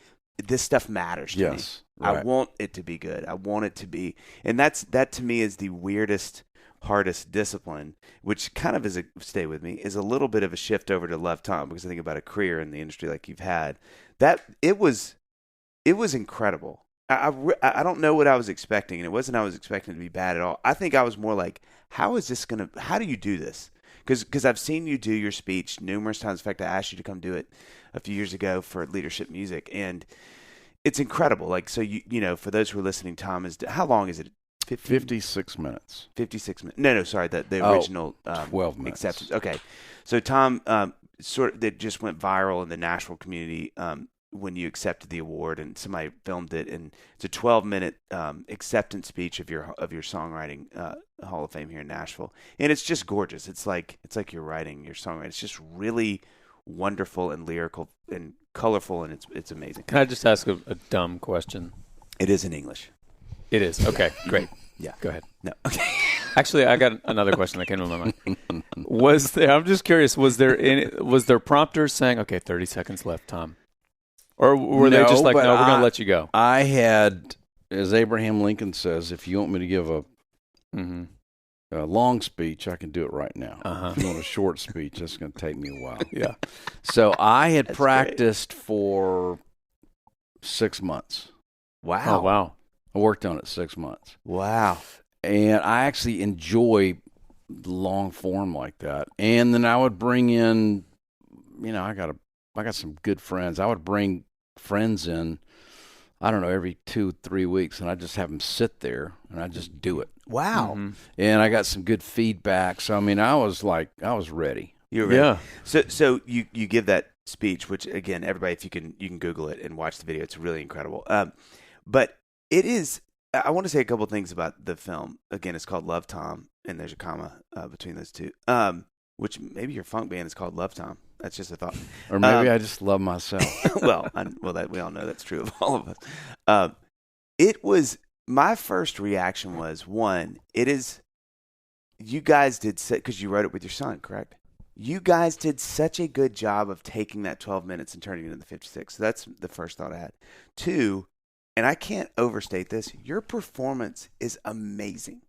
this stuff matters to me. Right. I want it to be good. I want it to be, and that to me is the weirdest, hardest discipline, which kind of stay with me, is a little bit of a shift over to Love Tom, because I think about a career in the industry like you've had, that it was incredible. I don't know what I was expecting, and it wasn't I was expecting it to be bad at all. I think I was more like, how do you do this? Because I've seen you do your speech numerous times. In fact, I asked you to come do it a few years ago for Leadership Music, and it's incredible. Like, so for those who are listening, Tom, how long is it? 56 minutes. 56 minutes. No, sorry, the original 12 minutes. Acceptance. Okay, so Tom, that just went viral in the Nashville community when you accepted the award, and somebody filmed it, and it's a 12-minute acceptance speech of your songwriting Hall of Fame here in Nashville, and it's just gorgeous. It's like you're writing your songwriting. It's just really wonderful and lyrical and colorful, and it's amazing. Can I just ask a dumb question? It is in English. It is. Okay, great. Yeah. Go ahead. No. Okay. Actually, I got another question that came to my mind. I'm just curious, was there prompters saying, okay, 30 seconds left, Tom? Or were they just like, no, we're going to let you go? I had, as Abraham Lincoln says, if you want me to give a long speech, I can do it right now. If you want a short speech, that's going to take me a while. Yeah. So I had practiced for 6 months. Wow. Oh, wow. I worked on it 6 months. Wow. And I actually enjoy long form like that. And then I would bring in, I got some good friends. I would bring friends in, I don't know, every 2-3 weeks, and I just have them sit there and I just do it. Wow. Mm-hmm. And I got some good feedback. So, I was ready. You were ready. Yeah. So you give that speech, which again, everybody, if you can Google it and watch the video. It's really incredible. But it is, I want to say a couple things about the film. Again, it's called Love Tom, and there's a comma between those two. Which maybe your funk band is called Love Tom. That's just a thought. Or maybe I just love myself. That we all know that's true of all of us. It was, my first reaction was, one, you guys did, because you wrote it with your son, correct? You guys did such a good job of taking that 12 minutes and turning it into 56. So that's the first thought I had. Two, and I can't overstate this, your performance is amazing.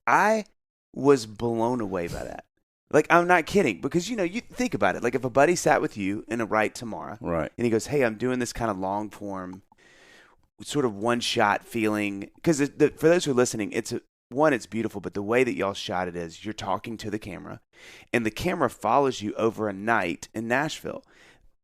I was blown away by that. Like, I'm not kidding, because, you think about it. Like, if a buddy sat with you in a Right Tomorrow, right, and he goes, hey, I'm doing this kind of long form, sort of one-shot feeling. Because for those who are listening, it's beautiful, but the way that y'all shot it is you're talking to the camera, and the camera follows you over a night in Nashville.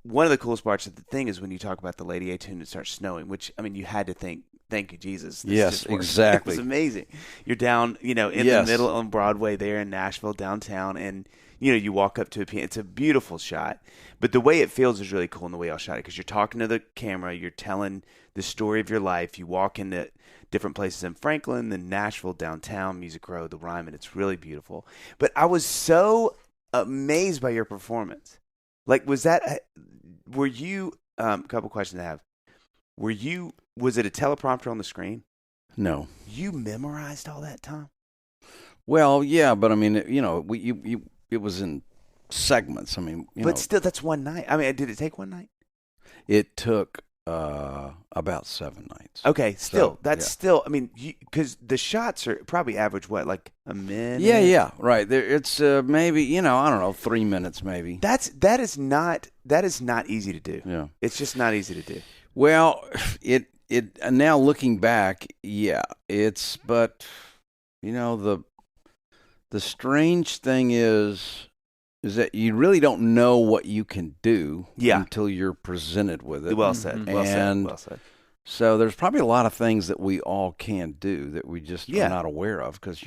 One of the coolest parts of the thing is when you talk about the Lady A tune, it starts snowing, which, you had to think, thank you, Jesus. Yes, exactly. It was amazing. You're down, in the middle on Broadway there in Nashville, downtown, and, you walk up to a piano. It's a beautiful shot. But the way it feels is really cool in the way y'all shot it, because you're talking to the camera, you're telling the story of your life. You walk into different places in Franklin, then Nashville, downtown, Music Row, the Ryman. It's really beautiful. But I was so amazed by your performance. Like, were you, a couple questions I have. Was it a teleprompter on the screen? No. You memorized all that, Tom? Well, yeah, but it was in segments. But still, that's one night. Did it take one night? It took About 7 nights. Okay, still, still, I mean, because the shots are probably average, what, like a minute? Yeah, right. It's maybe, I don't know, 3 minutes maybe. That is not easy to do. Yeah. It's just not easy to do. Well, it now looking back, but, the strange thing is that you really don't know what you can do until you're presented with it. Well said. Well said. So there's probably a lot of things that we all can do that we just are not aware of because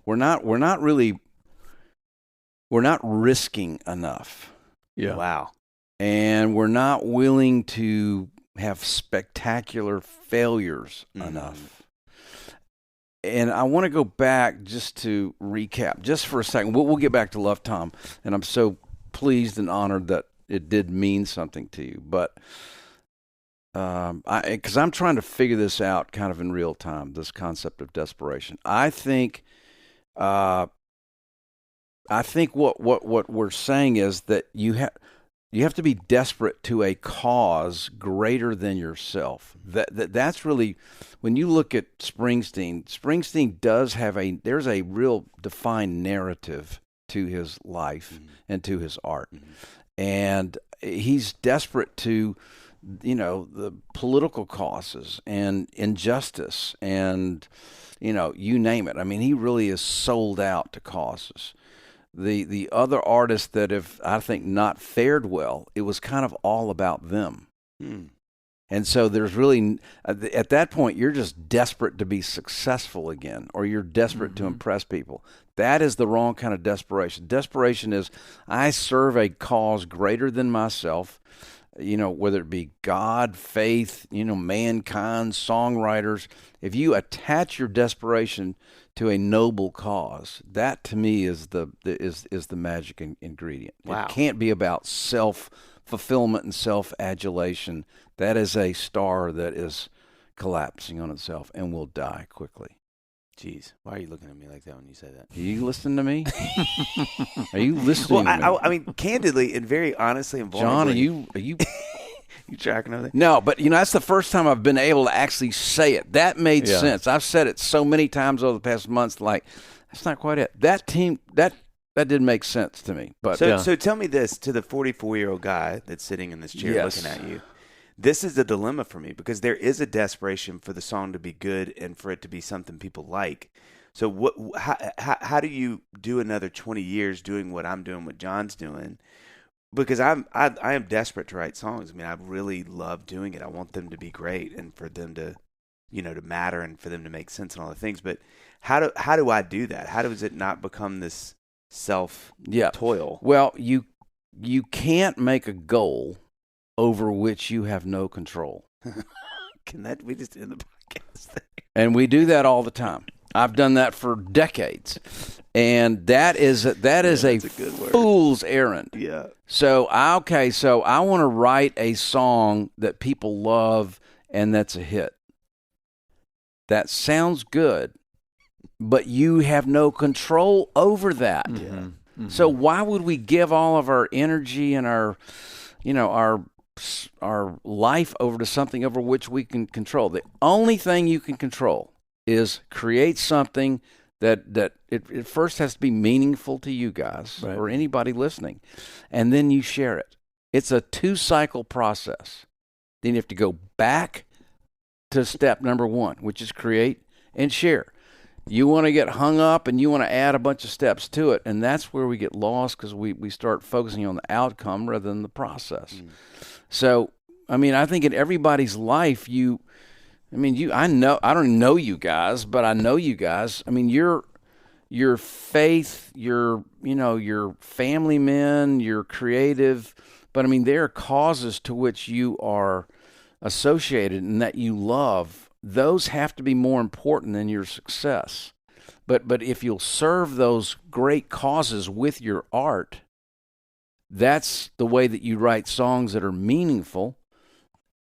we're not risking enough. Yeah. Wow. And we're not willing to have spectacular failures enough. And I want to go back just to recap, just for a second. We'll get back to Love Tom, and I'm so pleased and honored that it did mean something to you. But because I'm trying to figure this out kind of in real time, this concept of desperation. I think what we're saying is that you have to be desperate to a cause greater than yourself. That's really, when you look at Springsteen does have there's a real defined narrative to his life and to his art. And he's desperate to, the political causes and injustice and, you name it. I mean, he really is sold out to causes. The other artists that have, I think, not fared well, it was kind of all about them. And so there's really, at that point, you're just desperate to be successful again, or you're desperate to impress people. That is the wrong kind of desperation. Desperation is, I serve a cause greater than myself, whether it be God, faith, mankind, songwriters. If you attach your desperation to a noble cause, that to me is the magic ingredient. Wow. It can't be about self-fulfillment and self-adulation. That is a star that is collapsing on itself and will die quickly. Jeez, why are you looking at me like that when you say that? Are you listening to me? Are you listening to me? I mean, candidly and very honestly and vulnerably. John, are you You tracking over there? No, but that's the first time I've been able to actually say it. That made sense. I've said it so many times over the past months, like, that's not quite it. That team, that did make sense to me. But So tell me this, to the 44-year-old guy that's sitting in this chair looking at you. This is a dilemma for me because there is a desperation for the song to be good and for it to be something people like. So how do you do another 20 years doing what I'm doing, what John's doing? Because I am desperate to write songs. I mean, I really love doing it. I want them to be great and for them to, to matter and for them to make sense and all the things. But how do I do that? How does it not become this self-toil? Well, you can't make a goal over which you have no control. We just end the podcast there? And we do that all the time. I've done that for decades, and that is a good fool's errand. Yeah. So I want to write a song that people love and that's a hit. That sounds good, but you have no control over that. Yeah. Mm-hmm. So why would we give all of our energy and our life over to something over which we can control? The only thing you can control is create something that it first has to be meaningful to you guys or anybody listening, and then you share it. It's a 2-cycle process. Then you have to go back to step number 1, which is create and share. You want to get hung up and you want to add a bunch of steps to it, and that's where we get lost because we start focusing on the outcome rather than the process. So, I mean, I think in everybody's life, I don't know you guys, but I know you guys. I mean, your faith, your family men, you're creative, but I mean, there are causes to which you are associated and that you love. Those have to be more important than your success. But if you'll serve those great causes with your art, that's the way that you write songs that are meaningful.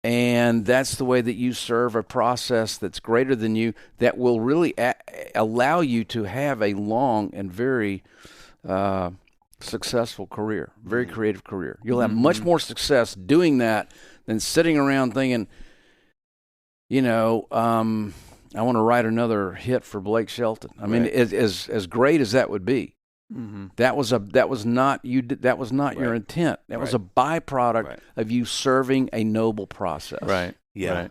And that's the way that you serve a process that's greater than you, that will really allow you to have a long and very successful career, very creative career. You'll have much more success doing that than sitting around thinking, I want to write another hit for Blake Shelton. I mean, as great as that would be, that was not your intent. That was a byproduct of you serving a noble process. Right. Yeah. Right.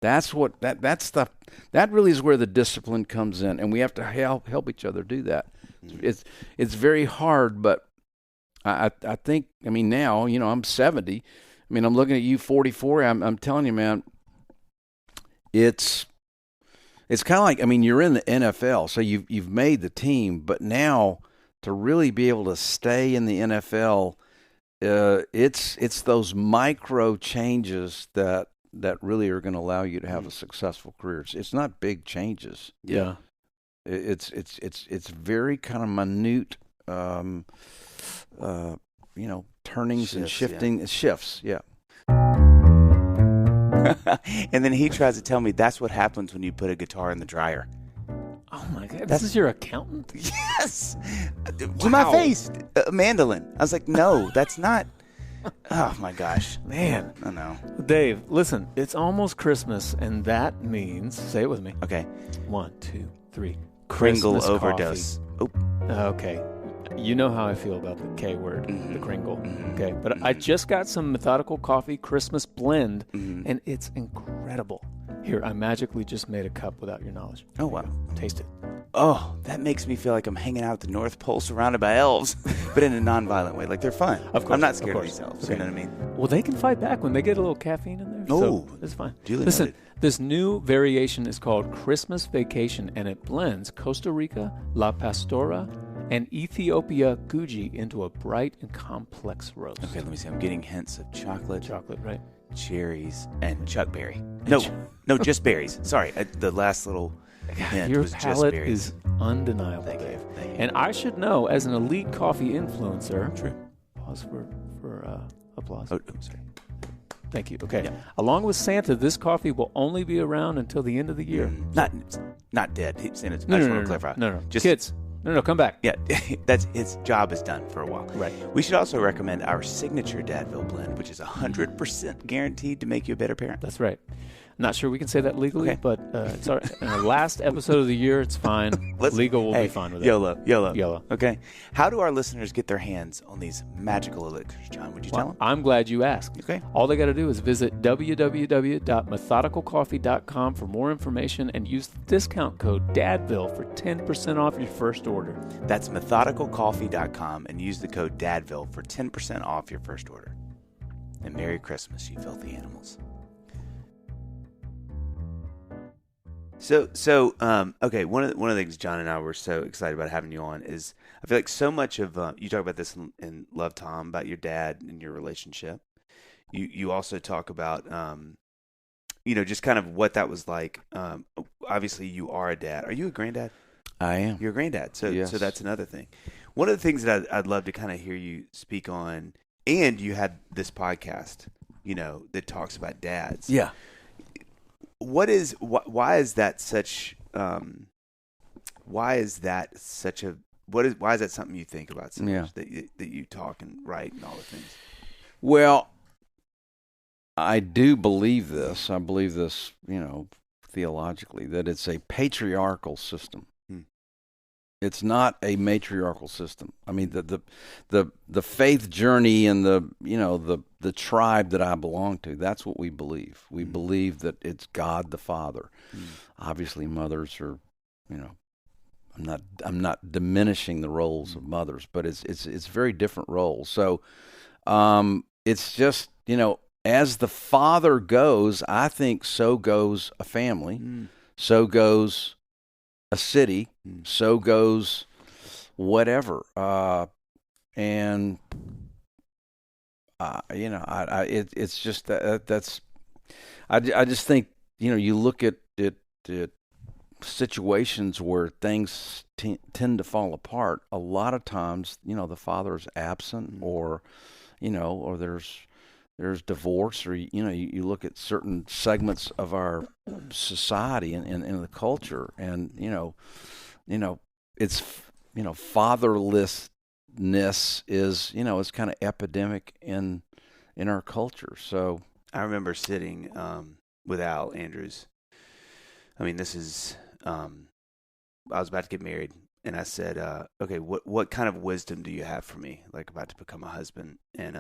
That's what that really is where the discipline comes in, and we have to help each other do that. It's very hard, but I think, I mean, now, I'm 70. I mean, I'm looking at you 44. I'm telling you, man, it's kind of like, I mean, you're in the NFL, so you've made the team, but now to really be able to stay in the NFL, it's those micro changes that really are going to allow you to have a successful career. It's not big changes. Yeah. It's very kind of minute, turnings and shifts. Yeah. And then he tries to tell me that's what happens when you put a guitar in the dryer. Oh my God! This is your accountant? Yes. To my face, a mandolin. I was like, no, that's not. Oh my gosh, man! I know. Dave, listen, it's almost Christmas, and that means, say it with me. Okay. 1, 2, 3. Kringle Christmas overdose. Coffee. Oh. Okay. You know how I feel about the K word, the Kringle. Okay, but I just got some Methodical Coffee Christmas blend, and it's incredible. Here, I magically just made a cup without your knowledge. Oh, wow. Taste it. Oh, that makes me feel like I'm hanging out at the North Pole surrounded by elves, but in a non-violent way. Like, they're fun. Of course. I'm not scared of these elves. Okay. You know what I mean? Well, they can fight back when they get a little caffeine in there. Oh, so it's fine. Listen, noted. This new variation is called Christmas Vacation, and it blends Costa Rica, La Pastora, and Ethiopia Guji into a bright and complex roast. Okay, let me see. I'm getting hints of chocolate. Chocolate, right? Cherries and chuckberry. No, just berries. Sorry, the last little hint your was just palate berries. Is undeniable, Dave. And I should know, as an elite coffee influencer. True. Pause for applause. Oh, sorry. Thank you. Okay. Yeah. Along with Santa, this coffee will only be around until the end of the year. Not dead. Santa's, no, I just no, want to no, clarify. No, just kids. No, come back. Yeah, that's his job is done for a while. Right. We should also recommend our signature Dadville blend, which is 100% guaranteed to make you a better parent. That's right. Not sure we can say that legally, Okay. but it's all right. In our last episode of the year, it's fine. Legal will be fine with it. YOLO. Okay. How do our listeners get their hands on these magical elixirs, John? Would you tell them? I'm glad you asked. Okay. All they got to do is visit www.methodicalcoffee.com for more information and use the discount code DADVILLE for 10% off your first order. That's methodicalcoffee.com and use the code DADVILLE for 10% off your first order. And Merry Christmas, you filthy animals. So, okay. One of the things John and I were so excited about having you on is I feel like so much of you talk about this in Love Tom about your dad and your relationship. You also talk about just kind of what that was like. Obviously, you are a dad. Are you a granddad? I am. You're a granddad. So yes. So that's another thing. One of the things that I'd love to kind of hear you speak on, and you had this podcast, that talks about dads. Yeah. Why is that something you think about so much, that you talk and write and all the things? Well, I do believe this. I believe this, theologically, that it's a patriarchal system. It's not a matriarchal system. I mean, the faith journey and the tribe that I belong to, that's what we believe. We believe that it's God the Father. Obviously, mothers are, I'm not diminishing the roles of mothers, but it's very different roles. So, it's just, as the father goes, I think so goes a family, so goes a city, so goes whatever. It's just that's. I just think you look at situations where things tend to fall apart. A lot of times, the father is absent, or there's divorce, or you look at certain segments of our society and the culture, and it's fatherlessness is is kind of epidemic in our culture. So I remember sitting with Al Andrews. I mean, this is I was about to get married, and I said, "Okay, what kind of wisdom do you have for me? Like about to become a husband?" And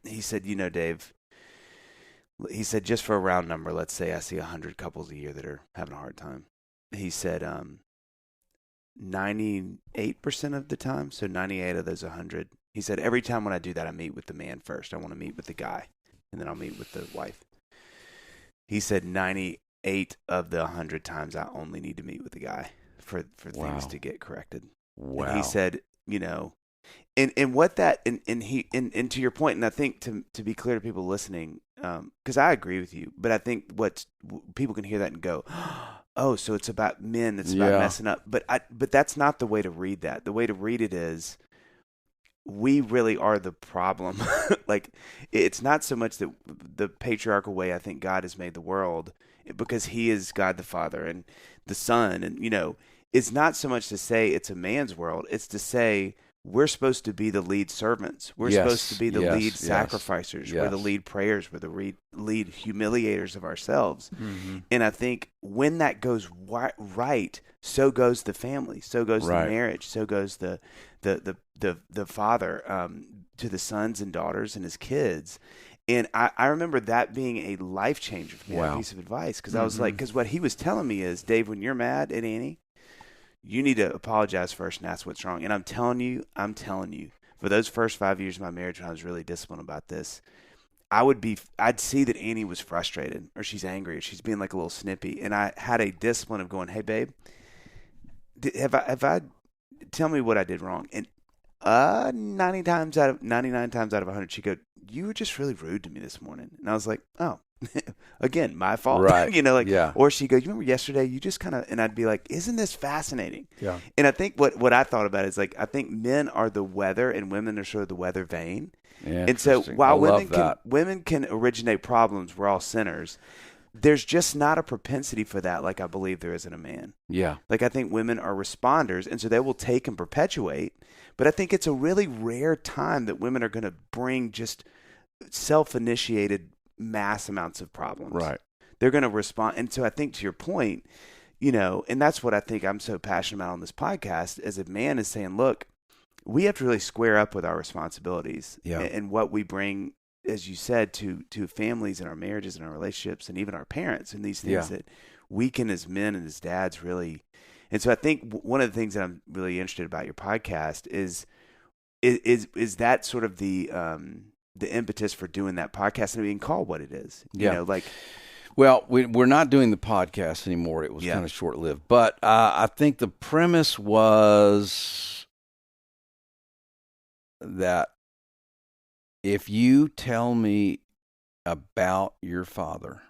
he said, Dave. He said, just for a round number, let's say I see 100 couples a year that are having a hard time. He said, 98% of the time, so 98 of those 100. He said, every time when I do that, I meet with the man first. I want to meet with the guy, and then I'll meet with the wife. He said 98 of the 100 times I only need to meet with the guy for things to get corrected. Wow. And he said, and what that and to your point, and I think to be clear to people listening, because I agree with you, but I think people can hear that and go, oh, so it's about men, it's about messing up, but that's not the way to read that. The way to read it is, we really are the problem. Like, it's not so much that the patriarchal way I think God has made the world, because He is God the Father and the Son, and it's not so much to say it's a man's world. It's to say we're supposed to be the lead servants. We're supposed to be the lead sacrificers. We're the lead prayers. We're the lead humiliators of ourselves. Mm-hmm. And I think when that goes right, so goes the family. So goes the marriage. So goes the father to the sons and daughters and his kids. And I remember that being a life changer for me, a piece of advice, because I was like, because what he was telling me is, Dave, when you're mad at Annie, you need to apologize first and ask what's wrong. And I'm telling you, for those first 5 years of my marriage, when I was really disciplined about this, I'd see that Annie was frustrated, or she's angry, or she's being like a little snippy. And I had a discipline of going, hey, babe, tell me what I did wrong. And 99 times out of 100, she'd go, you were just really rude to me this morning. And I was like, oh, again, my fault. Right. Or she'd go, you remember yesterday, you just kind of, and I'd be like, isn't this fascinating? Yeah. And I think what I thought about is, like, I think men are the weather and women are sort of the weather vane. And so while women can originate problems, we're all sinners. There's just not a propensity for that, like I believe there is in a man. Yeah. Like, I think women are responders, and so they will take and perpetuate. But I think it's a really rare time that women are going to bring just self-initiated mass amounts of problems. Right. They're going to respond. And so I think, to your point, and that's what I think I'm so passionate about on this podcast, as a man, is saying, look, we have to really square up with our responsibilities and what we bring, as you said, to families and our marriages and our relationships and even our parents, and these things that we can, as men and as dads, really. And so I think one of the things that I'm really interested about your podcast is that sort of the impetus for doing that podcast, and being called what it is. Well, we're not doing the podcast anymore. It was kind of short-lived. But I think the premise was that if you tell me about your father,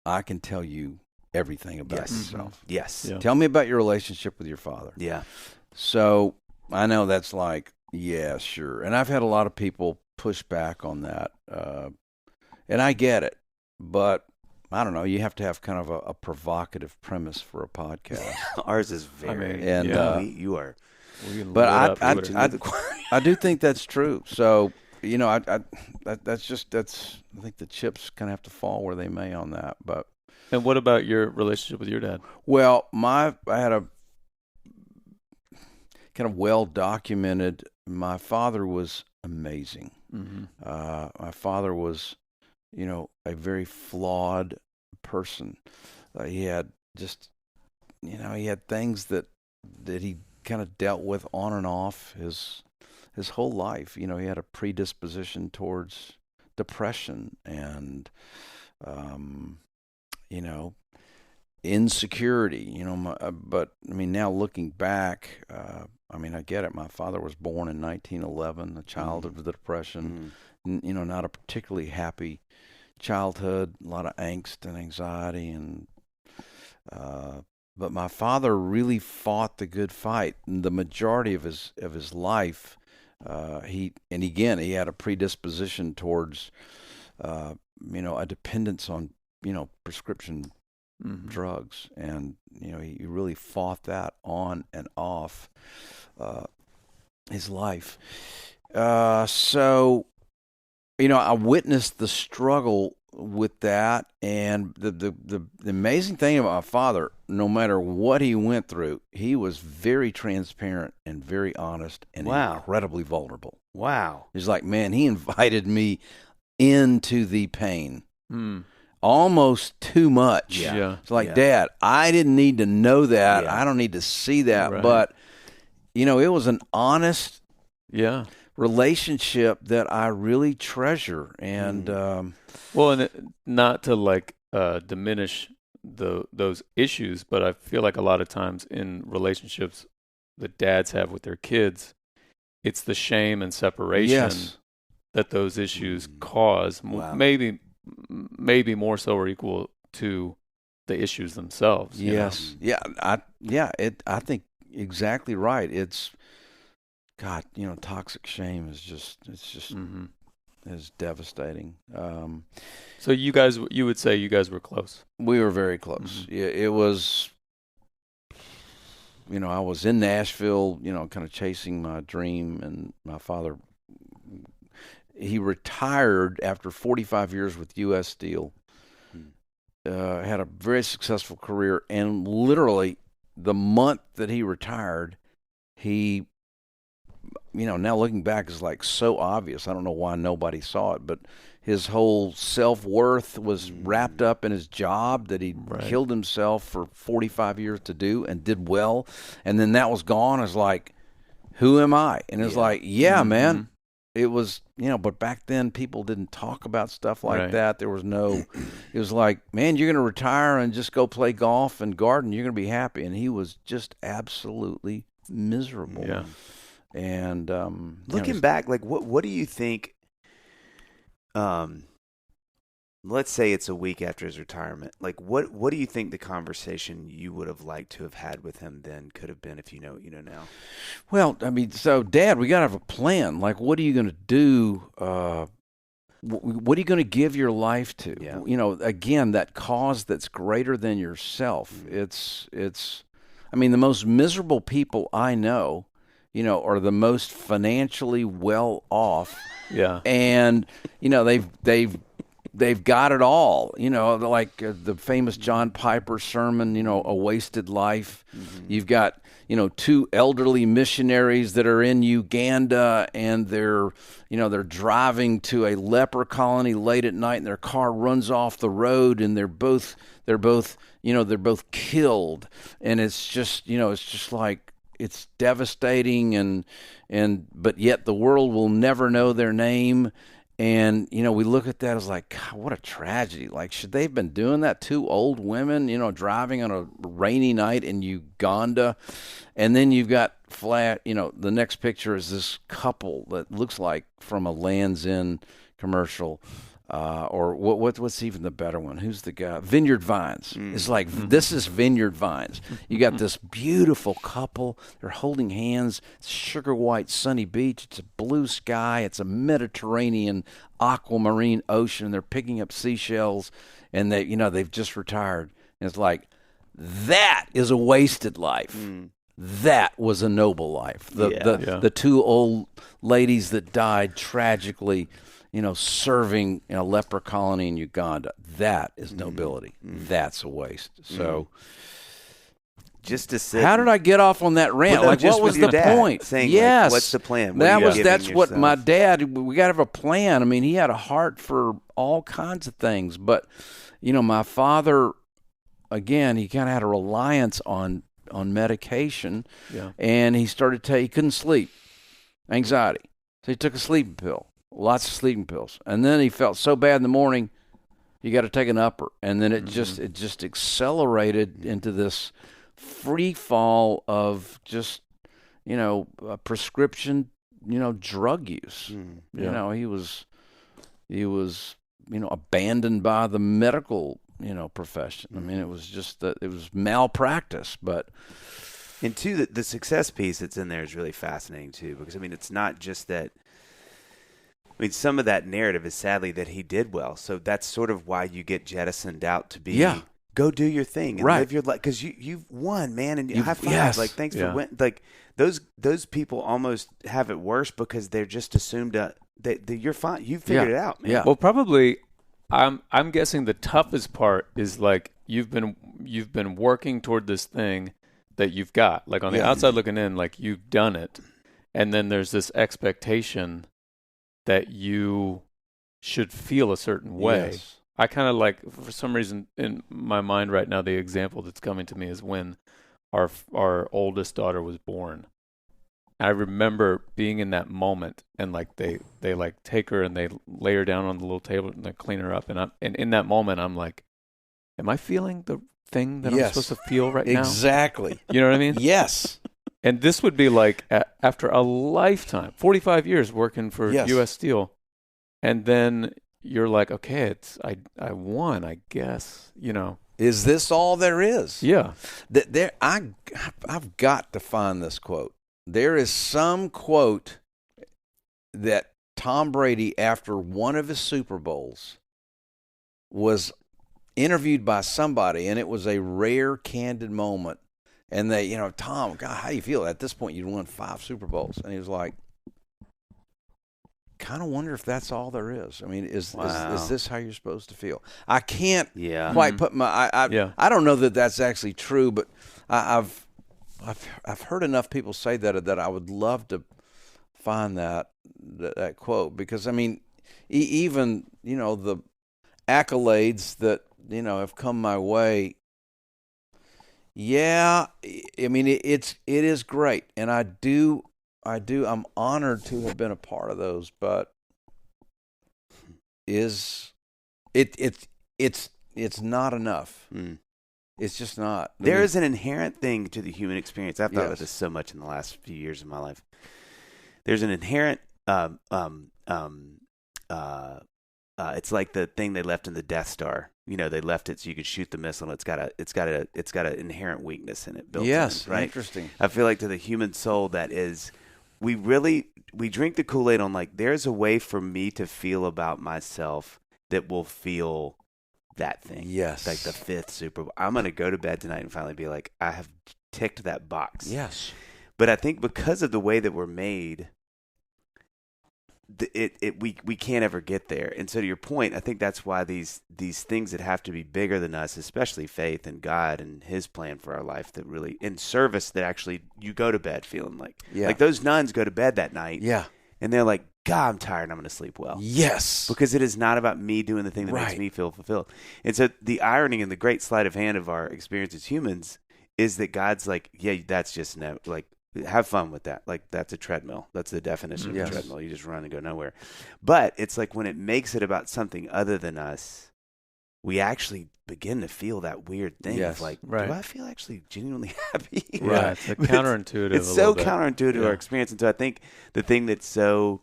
I can tell you everything about yourself. Yes. Yeah. Tell me about your relationship with your father. Yeah. So I know that's like, yeah, sure. And I've had a lot of people push back on that. And I get it. But I don't know. You have to have kind of a provocative premise for a podcast. Ours is very. You are. But I do think that's true. So, I think the chips kind of have to fall where they may on that. But. And what about your relationship with your dad? Well, I had a kind of well-documented, my father was amazing. Mm-hmm. My father was, a very flawed person. He had just, he had things that he kind of dealt with on and off his whole life. He had a predisposition towards depression and, insecurity, but I mean, now looking back, I get it. My father was born in 1911, a child of the Depression, not a particularly happy childhood, a lot of angst and anxiety, and but my father really fought the good fight. And the majority of his life, he had a predisposition towards, a dependence on, prescription drugs, and he really fought that on and off his life. So I witnessed the struggle with that, and the amazing thing about my father, no matter what he went through, he was very transparent and very honest and incredibly vulnerable. Wow. He's like, man, he invited me into the pain. Almost too much. Yeah. It's like, Dad, I didn't need to know that. I don't need to see that. Right. But, it was an honest relationship that I really treasure. And and not to diminish those issues, but I feel like a lot of times in relationships that dads have with their kids, it's the shame and separation that those issues cause. Wow. Maybe more so or equal to the issues themselves. Yes. I think exactly right. It's God, toxic shame is just is devastating. So you would say you guys were close. We were very close. Yeah, it was. I was in Nashville, kind of chasing my dream, and my father. He retired after 45 years with U.S. Steel. Had a very successful career, and literally the month that he retired, he, now looking back is like so obvious. I don't know why nobody saw it, but his whole self-worth was wrapped up in his job that he killed himself for 45 years to do and did well. And then that was gone. It's like, who am I? And it's like, man. It was, but back then people didn't talk about stuff like that. There was it was like, man, you're going to retire and just go play golf and garden. You're going to be happy. And he was just absolutely miserable. Yeah. And looking back, like what do you think, let's say it's a week after his retirement, like what do you think the conversation you would have liked to have had with him then could have been if you know what you know now? Well, I mean, so Dad, we got to have a plan. Like, what are you going to do? What are you going to give your life to? Yeah. Again, that cause that's greater than yourself. It's I mean, the most miserable people I know, are the most financially well off. Yeah. And, they've got it all, like the famous John Piper sermon, A Wasted Life. You've got, 2 elderly missionaries that are in Uganda, and they're driving to a leper colony late at night, and their car runs off the road, and they're both killed. And it's just like, it's devastating, but yet the world will never know their name. And, we look at that as like, God, what a tragedy. Like, should they have been doing that? 2 old women, driving on a rainy night in Uganda. And then you've got the next picture is this couple that looks like from a Land's End commercial. Or what's even the better one? Who's the guy? Vineyard Vines. It's like, this is Vineyard Vines. You got this beautiful couple. They're holding hands. It's sugar white, sunny beach. It's a blue sky. It's a Mediterranean aquamarine ocean. They're picking up seashells, and they've just retired. And it's like, that is a wasted life. That was a noble life. The 2 old ladies that died tragically, serving in a leper colony in Uganda. That is nobility. That's a waste. So, just to sit. How did I get off on that rant? Well, like, what was the point? Saying, yes. What's the plan? That's what my dad. We got to have a plan. I mean, he had a heart for all kinds of things, but my father, again, he kind of had a reliance on medication, and he started he couldn't sleep, anxiety, so he took a sleeping pill. Lots of sleeping pills. And then he felt so bad in the morning, you got to take an upper. And then it just accelerated into this free fall of just, prescription, drug use. He was abandoned by the medical, profession. I mean, it was just that it was malpractice, but. And two, the success piece that's in there is really fascinating too, because I mean, it's not just that. I mean, some of that narrative is sadly that he did well. So that's sort of why you get jettisoned out to be, go do your thing and live your life. Because you've won, man, and you high five. Yes. Like, thanks for winning. Like, those people almost have it worse because they're just assumed to you're fine. You figured it out, man. Yeah. Well, probably, I'm guessing the toughest part is like you've been working toward this thing that you've got. Like on the outside looking in, like you've done it, and then there's this expectation that you should feel a certain way. Yes. I kind of like, for some reason in my mind right now, the example that's coming to me is when our oldest daughter was born. I remember being in that moment, and like they like take her and they lay her down on the little table and they clean her up, and in that moment I'm like, am I feeling the thing that I'm supposed to feel right now? Exactly. You know what I mean? Yes. And this would be like after a lifetime, 45 years working for U.S. Steel, and then you're like, okay, I won, I guess. You know, is this all there is? Yeah. I've got to find this quote. There is some quote that Tom Brady, after one of his Super Bowls, was interviewed by somebody, and it was a rare, candid moment. And they, Tom, God, how do you feel? At this point, you'd won 5 Super Bowls. And he was like, kind of wonder if that's all there is. I mean, is this how you're supposed to feel? I can't quite put my I don't know that that's actually true, but I've heard enough people say that I would love to find that quote, because I mean, even the accolades that have come my way. Yeah, I mean it is great, and I'm honored to have been a part of those, but it's not enough. It's just not. There is an inherent thing to the human experience. I've thought about this so much in the last few years of my life. There's an inherent it's like the thing they left in the Death Star. They left it so you could shoot the missile. It's got an inherent weakness in it built in, right? Interesting. I feel like to the human soul that is, we drink the Kool-Aid on like, there's a way for me to feel about myself that will feel that thing. Yes. Like the 5th Super Bowl. I'm going to go to bed tonight and finally be like, I have ticked that box. Yes. But I think because of the way that we're made, we can't ever get there. And so to your point, I think that's why these things that have to be bigger than us, especially faith and God and his plan for our life, that really in service, that actually you go to bed feeling like those nuns go to bed that night. Yeah. And they're like, God, I'm tired. I'm going to sleep well. Yes. Because it is not about me doing the thing that makes me feel fulfilled. And so the irony and the great sleight of hand of our experience as humans is that God's like, yeah, that's just have fun with that. Like, that's a treadmill. That's the definition of a treadmill. You just run and go nowhere. But it's like when it makes it about something other than us, we actually begin to feel that weird thing of like, do I feel actually genuinely happy? Right. It's counterintuitive. It's so counterintuitive to our experience. And so I think the thing that's so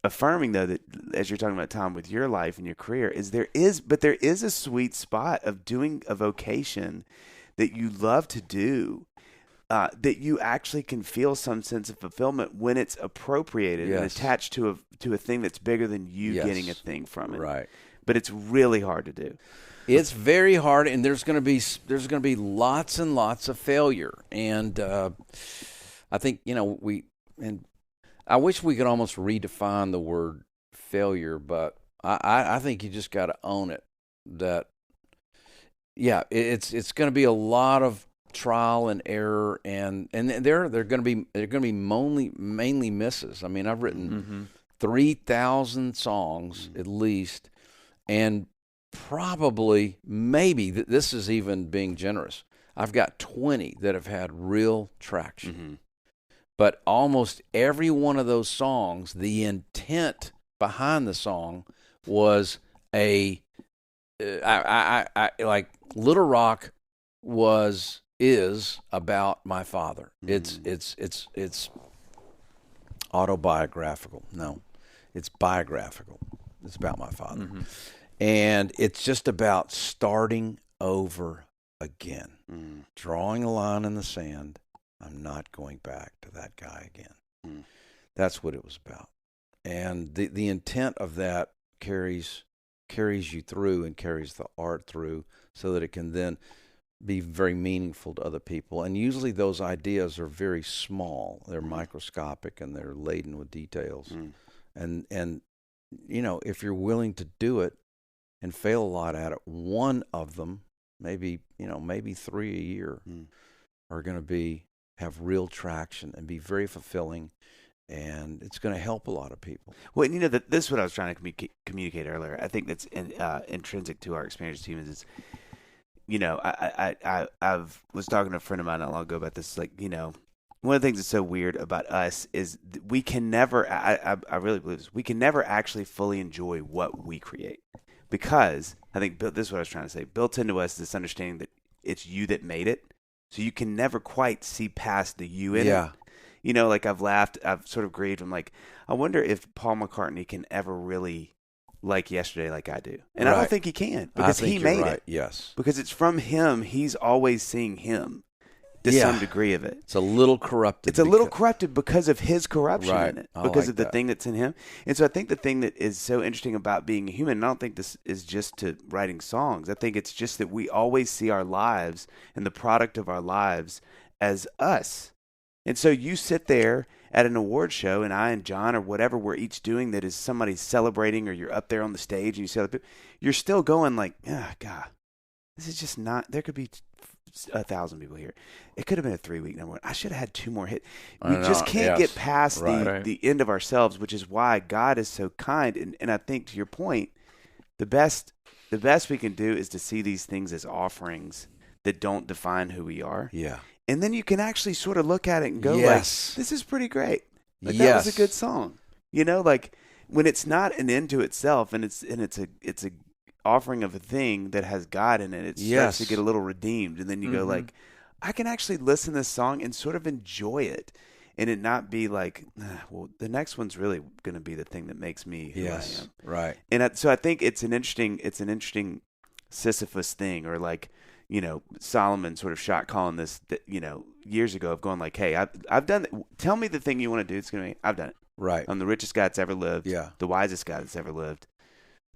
affirming, though, that as you're talking about, Tom, with your life and your career, is there is a sweet spot of doing a vocation that you love to do. That you actually can feel some sense of fulfillment when it's appropriated and attached to a thing that's bigger than you getting a thing from it. Right. But it's really hard to do. It's very hard, and there's going to be lots and lots of failure. And I think I wish we could almost redefine the word failure, but I think you just got to own it. That it's going to be a lot of trial and error, and they're going to be mainly misses. I mean, I've written 3,000 songs at least, and probably maybe this is even being generous. I've got 20 that have had real traction, but almost every one of those songs, the intent behind the song was I like Little Rock is about my father. It's autobiographical. No, it's biographical. It's about my father. And it's just about starting over again, drawing a line in the sand. I'm not going back to that guy again. That's what it was about. And the intent of that carries you through and carries the art through so that it can then be very meaningful to other people. And usually those ideas are very small. They're microscopic and they're laden with details. And if you're willing to do it and fail a lot at it, one of them, maybe 3 a year, are going to have real traction and be very fulfilling, and it's going to help a lot of people. Well, this is what I was trying to communicate earlier. I think that's intrinsic to our experience team is, I was talking to a friend of mine not long ago about this, like, one of the things that's so weird about us is we can never, I really believe this, we can never actually fully enjoy what we create, because I think this is what I was trying to say. Built into us is this understanding that it's you that made it, so you can never quite see past the you in it. Like I've sort of grieved. I'm like, I wonder if Paul McCartney can ever really like Yesterday like I do. And I don't think he can, because he made it. Yes. Because it's from him. He's always seeing him to some degree of it. It's a little corrupted. It's a little corrupted because of his corruption in it, because of the thing that's in him. And so I think the thing that is so interesting about being a human, and I don't think this is just to writing songs. I think it's just that we always see our lives and the product of our lives as us. And so you sit there at an award show, and I and John or whatever we're each doing that is somebody celebrating, or you're up there on the stage and you see other people, you're still going like, God, this is just not, there could be 1,000 people here. It could have been a 3-week number one. I should have had 2 more hits. We just can't get past the end of ourselves, which is why God is so kind. And I think, to your point, the best we can do is to see these things as offerings that don't define who we are. Yeah. And then you can actually sort of look at it and go, like, this is pretty great. Like, that was a good song. Like when it's not an end to itself, and it's a offering of a thing that has God in it, it starts to get a little redeemed. And then you go like, I can actually listen to this song and sort of enjoy it, and it not be like, well, the next one's really going to be the thing that makes me who I am. Right. And so I think it's an interesting Sisyphus thing, or like, Solomon sort of shot calling this, years ago, of going like, hey, I've done it. Tell me the thing you want to do. It's going to be, I've done it. Right. I'm the richest guy that's ever lived. Yeah. The wisest guy that's ever lived.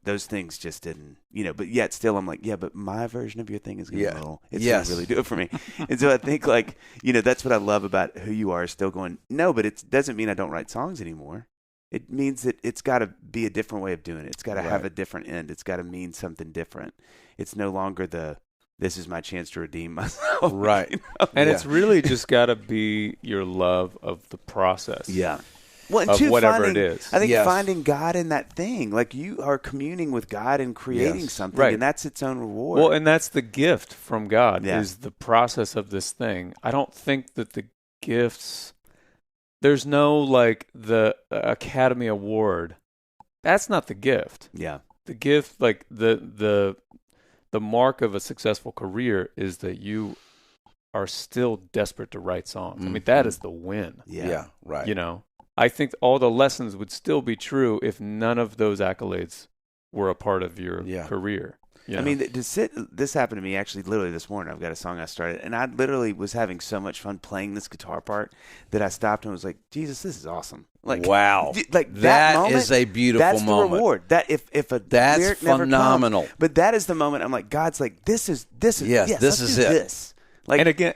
Those things just didn't, but yet still I'm like, but my version of your thing is going to roll. It's going to really do it for me. And so I think, like, that's what I love about who you are, still going, no, but it doesn't mean I don't write songs anymore. It means that it's got to be a different way of doing it. It's got to have a different end. It's got to mean something different. It's no longer this is my chance to redeem myself. Right. And it's really just got to be your love of the process. Yeah. Well, of whatever it is. I think finding God in that thing, like you are communing with God and creating something, and that's its own reward. Well, and that's the gift from God, is the process of this thing. I don't think that the gifts, there's no like the Academy Award. That's not the gift. Yeah. The gift, like the mark of a successful career, is that you are still desperate to write songs. I mean, that is the win. Yeah. Right. I think all the lessons would still be true if none of those accolades were a part of your career. I mean, this happened to me actually literally this morning. I've got a song I started, and I literally was having so much fun playing this guitar part that I stopped and was like, Jesus, this is awesome. Like, wow. Like that moment, is a beautiful moment. That's the reward. That if a that's lyric phenomenal. Never comes, but that is the moment I'm like, God's like, this is this is it. This. Like, and again,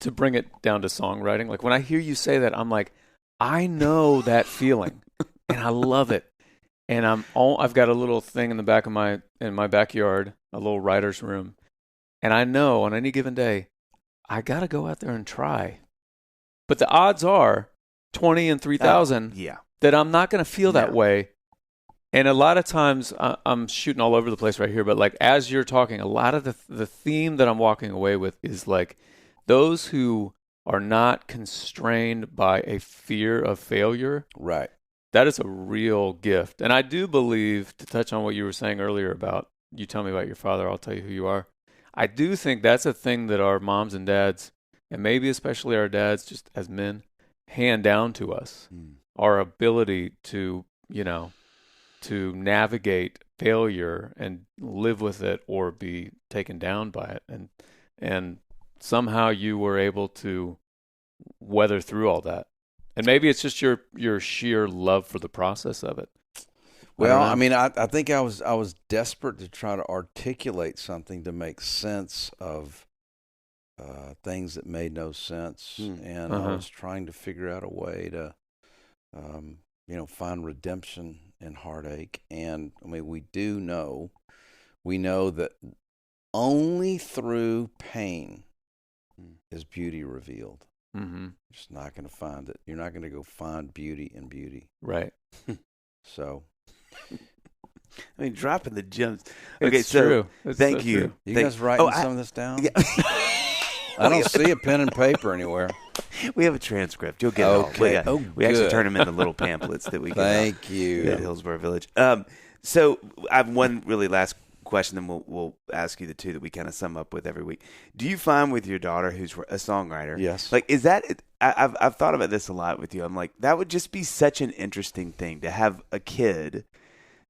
to bring it down to songwriting, like when I hear you say that, I'm like, I know that feeling, and I love it. And I've got a little thing in the back of my backyard, a little writer's room, and I know on any given day, I got to go out there and try. But the odds are 20 and 3,000 that I'm not going to feel that way. And a lot of times, I'm shooting all over the place right here, but like as you're talking, a lot of the theme that I'm walking away with is like those who are not constrained by a fear of failure. Right. That is a real gift. And I do believe, to touch on what you were saying earlier about, you tell me about your father, I'll tell you who you are. I do think that's a thing that our moms and dads, and maybe especially our dads just as men, hand down to us. Our ability to, to navigate failure and live with it or be taken down by it. And somehow you were able to weather through all that. And maybe it's just your sheer love for the process of it. Well, I mean, I think I was desperate to try to articulate something to make sense of things that made no sense, and I was trying to figure out a way to, find redemption and heartache. And I mean, we know that only through pain is beauty revealed. Mm-hmm. You're just not going to find it. You're not going to go find beauty in beauty. Right. So, I mean, dropping the gems. Okay, it's so true. thank you. True. You guys writing some of this down? Yeah. I don't see a pen and paper anywhere. We have a transcript. You'll get it all. We actually turn them into little pamphlets that we get. Thank you. At Hillsborough Village. So I have one really last question, then we'll ask you the two that we kind of sum up with every week. Do you find with your daughter, who's a songwriter, yes, like is that? I've thought about this a lot with you. I'm like, that would just be such an interesting thing to have a kid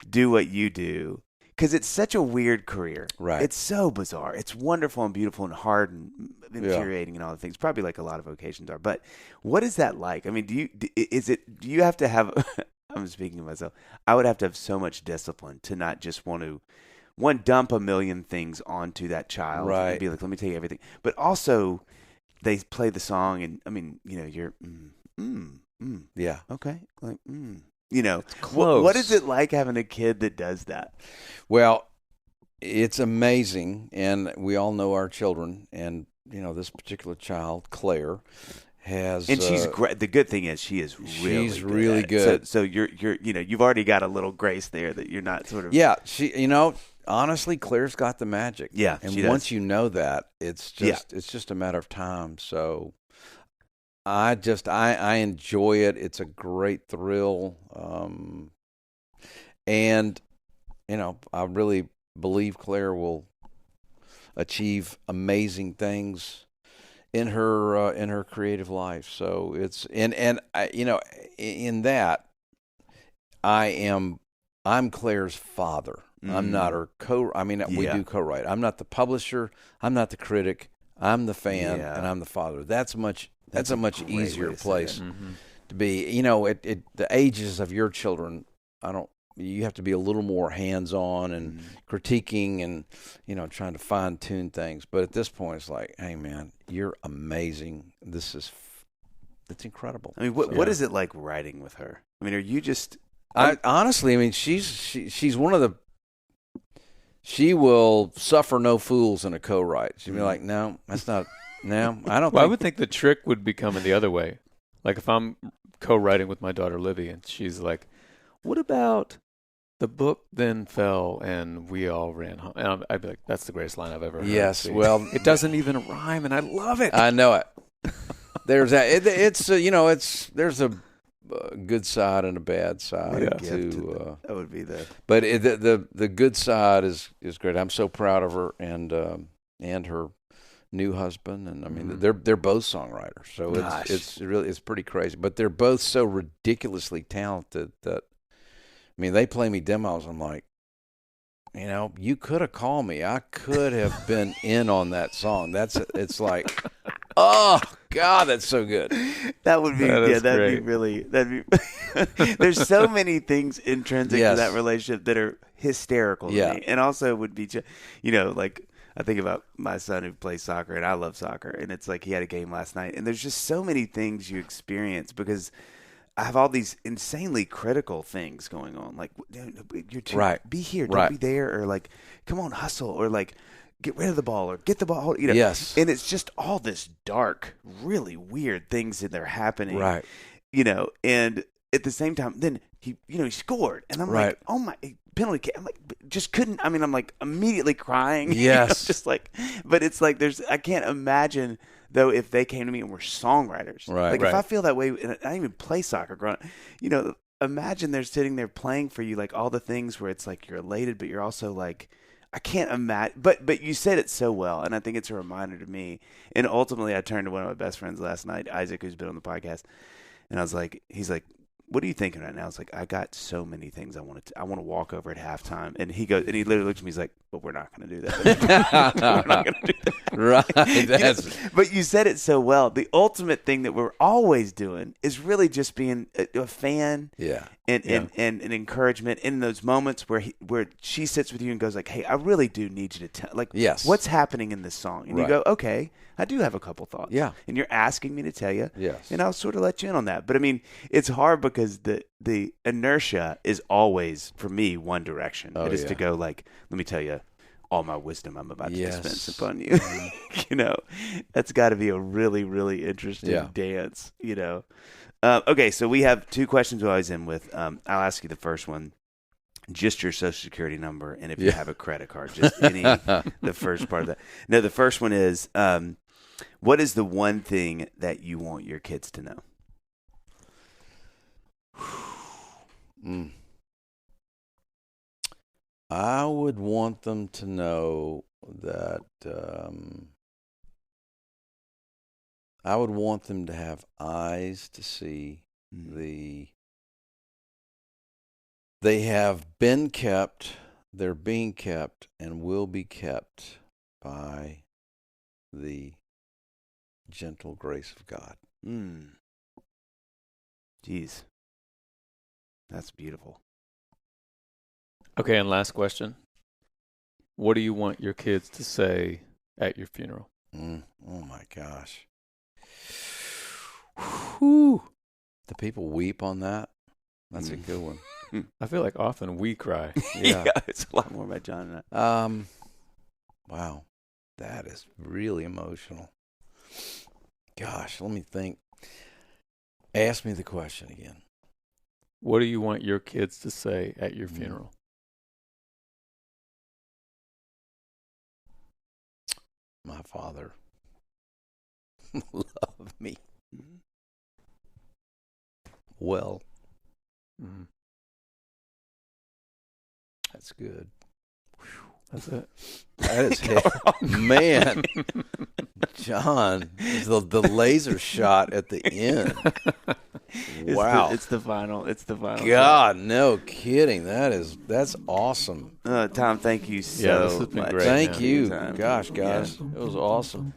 do what you do, because it's such a weird career. Right. It's so bizarre. It's wonderful and beautiful and hard and infuriating and all the things. Probably like a lot of vocations are. But what is that like? I mean, do you have to have? I'm speaking to myself. I would have to have so much discipline to not just want to dump a million things onto that child and be like, let me tell you everything. But also, they play the song, and I mean, you're, yeah, okay, like, close. What is it like having a kid that does that? Well, it's amazing, and we all know our children, and this particular child, Claire, has, and she's great. The good thing is she is really good. So you're you've already got a little grace there that you're not sort of. Yeah, she honestly, Claire's got the magic. Yeah, and once you know that, it's just a matter of time. So I enjoy it. It's a great thrill, and I really believe Claire will achieve amazing things in her creative life. So it's and I, in that I'm Claire's father. I'm not her we do co-write. I'm not the publisher. I'm not the critic. I'm the fan, and I'm the father. That's a much easier place to be. At the ages of your children, you have to be a little more hands-on and critiquing and, trying to fine-tune things. But at this point, it's like, hey, man, you're amazing. It's incredible. I mean, what is it like writing with her? I mean, are you just... Honestly, she's one of the... She will suffer no fools in a co-write. She'll be like, no, that's not... No, I don't I would think the trick would be coming the other way. Like if I'm co-writing with my daughter, Livy, and she's like, what about... the book then fell, and we all ran home. And I'd be like, that's the greatest line I've ever heard. Yes, well... It doesn't even rhyme, and I love it. I know it. There's that. There's a good side and a bad side. That would be the... But the good side is great. I'm so proud of her and her new husband. And, I mean, they're both songwriters. So it's pretty crazy. But they're both so ridiculously talented that... I mean, they play me demos. I'm like, you could have called me. I could have been in on that song. It's like, oh God, that's so good. That would be, that'd be there's so many things intrinsic to that relationship that are hysterical to me. And also would be, like, I think about my son who plays soccer, and I love soccer. And it's like he had a game last night. And there's just so many things you experience because I have all these insanely critical things going on. Like, you're too, be here, don't be there, or like, come on, hustle, or like, get rid of the ball, or get the ball. Yes. And it's just all this dark, really weird things that are happening. Right. And at the same time, then he scored, and I'm like, oh my, penalty kick. I'm like, just couldn't. I mean, I'm like immediately crying. Yes. Just like, but it's like I can't imagine. Though if they came to me and were songwriters, like if I feel that way, and I didn't even play soccer growing up, imagine they're sitting there playing for you, like all the things where it's like you're elated, but you're also like, I can't imagine. But you said it so well, and I think it's a reminder to me. And ultimately, I turned to one of my best friends last night, Isaac, who's been on the podcast, and I was like, he's like, what are you thinking right now? I was like, I got so many things I want to walk over at halftime, and he literally looked at me, he's like, but we're not going to do that. We're not going to do that. Right. But you said it so well. The ultimate thing that we're always doing is really just being a fan and an encouragement in those moments where she sits with you and goes like, hey, I really do need you to tell, like, what's happening in this song? And you go, okay, I do have a couple thoughts. Yeah. And you're asking me to tell you. Yes. And I'll sort of let you in on that. But, I mean, it's hard because the inertia is always, for me, one direction. It is to go like, let me tell you all my wisdom I'm about to dispense upon you. You know, that's got to be a really, really interesting dance, you know. Okay, so we have two questions we always end with. I'll ask you the first one. Just your social security number, and if you have a credit card, just the first part of that. No, the first one is, what is the one thing that you want your kids to know? I would want them to know that I would want them to have eyes to see they have been kept, they're being kept, and will be kept by the gentle grace of God. Jeez. That's beautiful. Okay, and last question. What do you want your kids to say at your funeral? Oh, my gosh. Whew. Do people weep on that? That's a good one. I feel like often we cry. Yeah, it's a lot more about John and I. Wow. That is really emotional. Gosh, let me think. Ask me the question again. What do you want your kids to say at your funeral? My father loved me. Well. That's good. That's it. That is man, John, the laser shot at the end. Wow, it's the final. God, shot. No kidding. That's awesome. Tom, thank you so this has been much. great. Thank you. Time. Gosh, guys, it was awesome.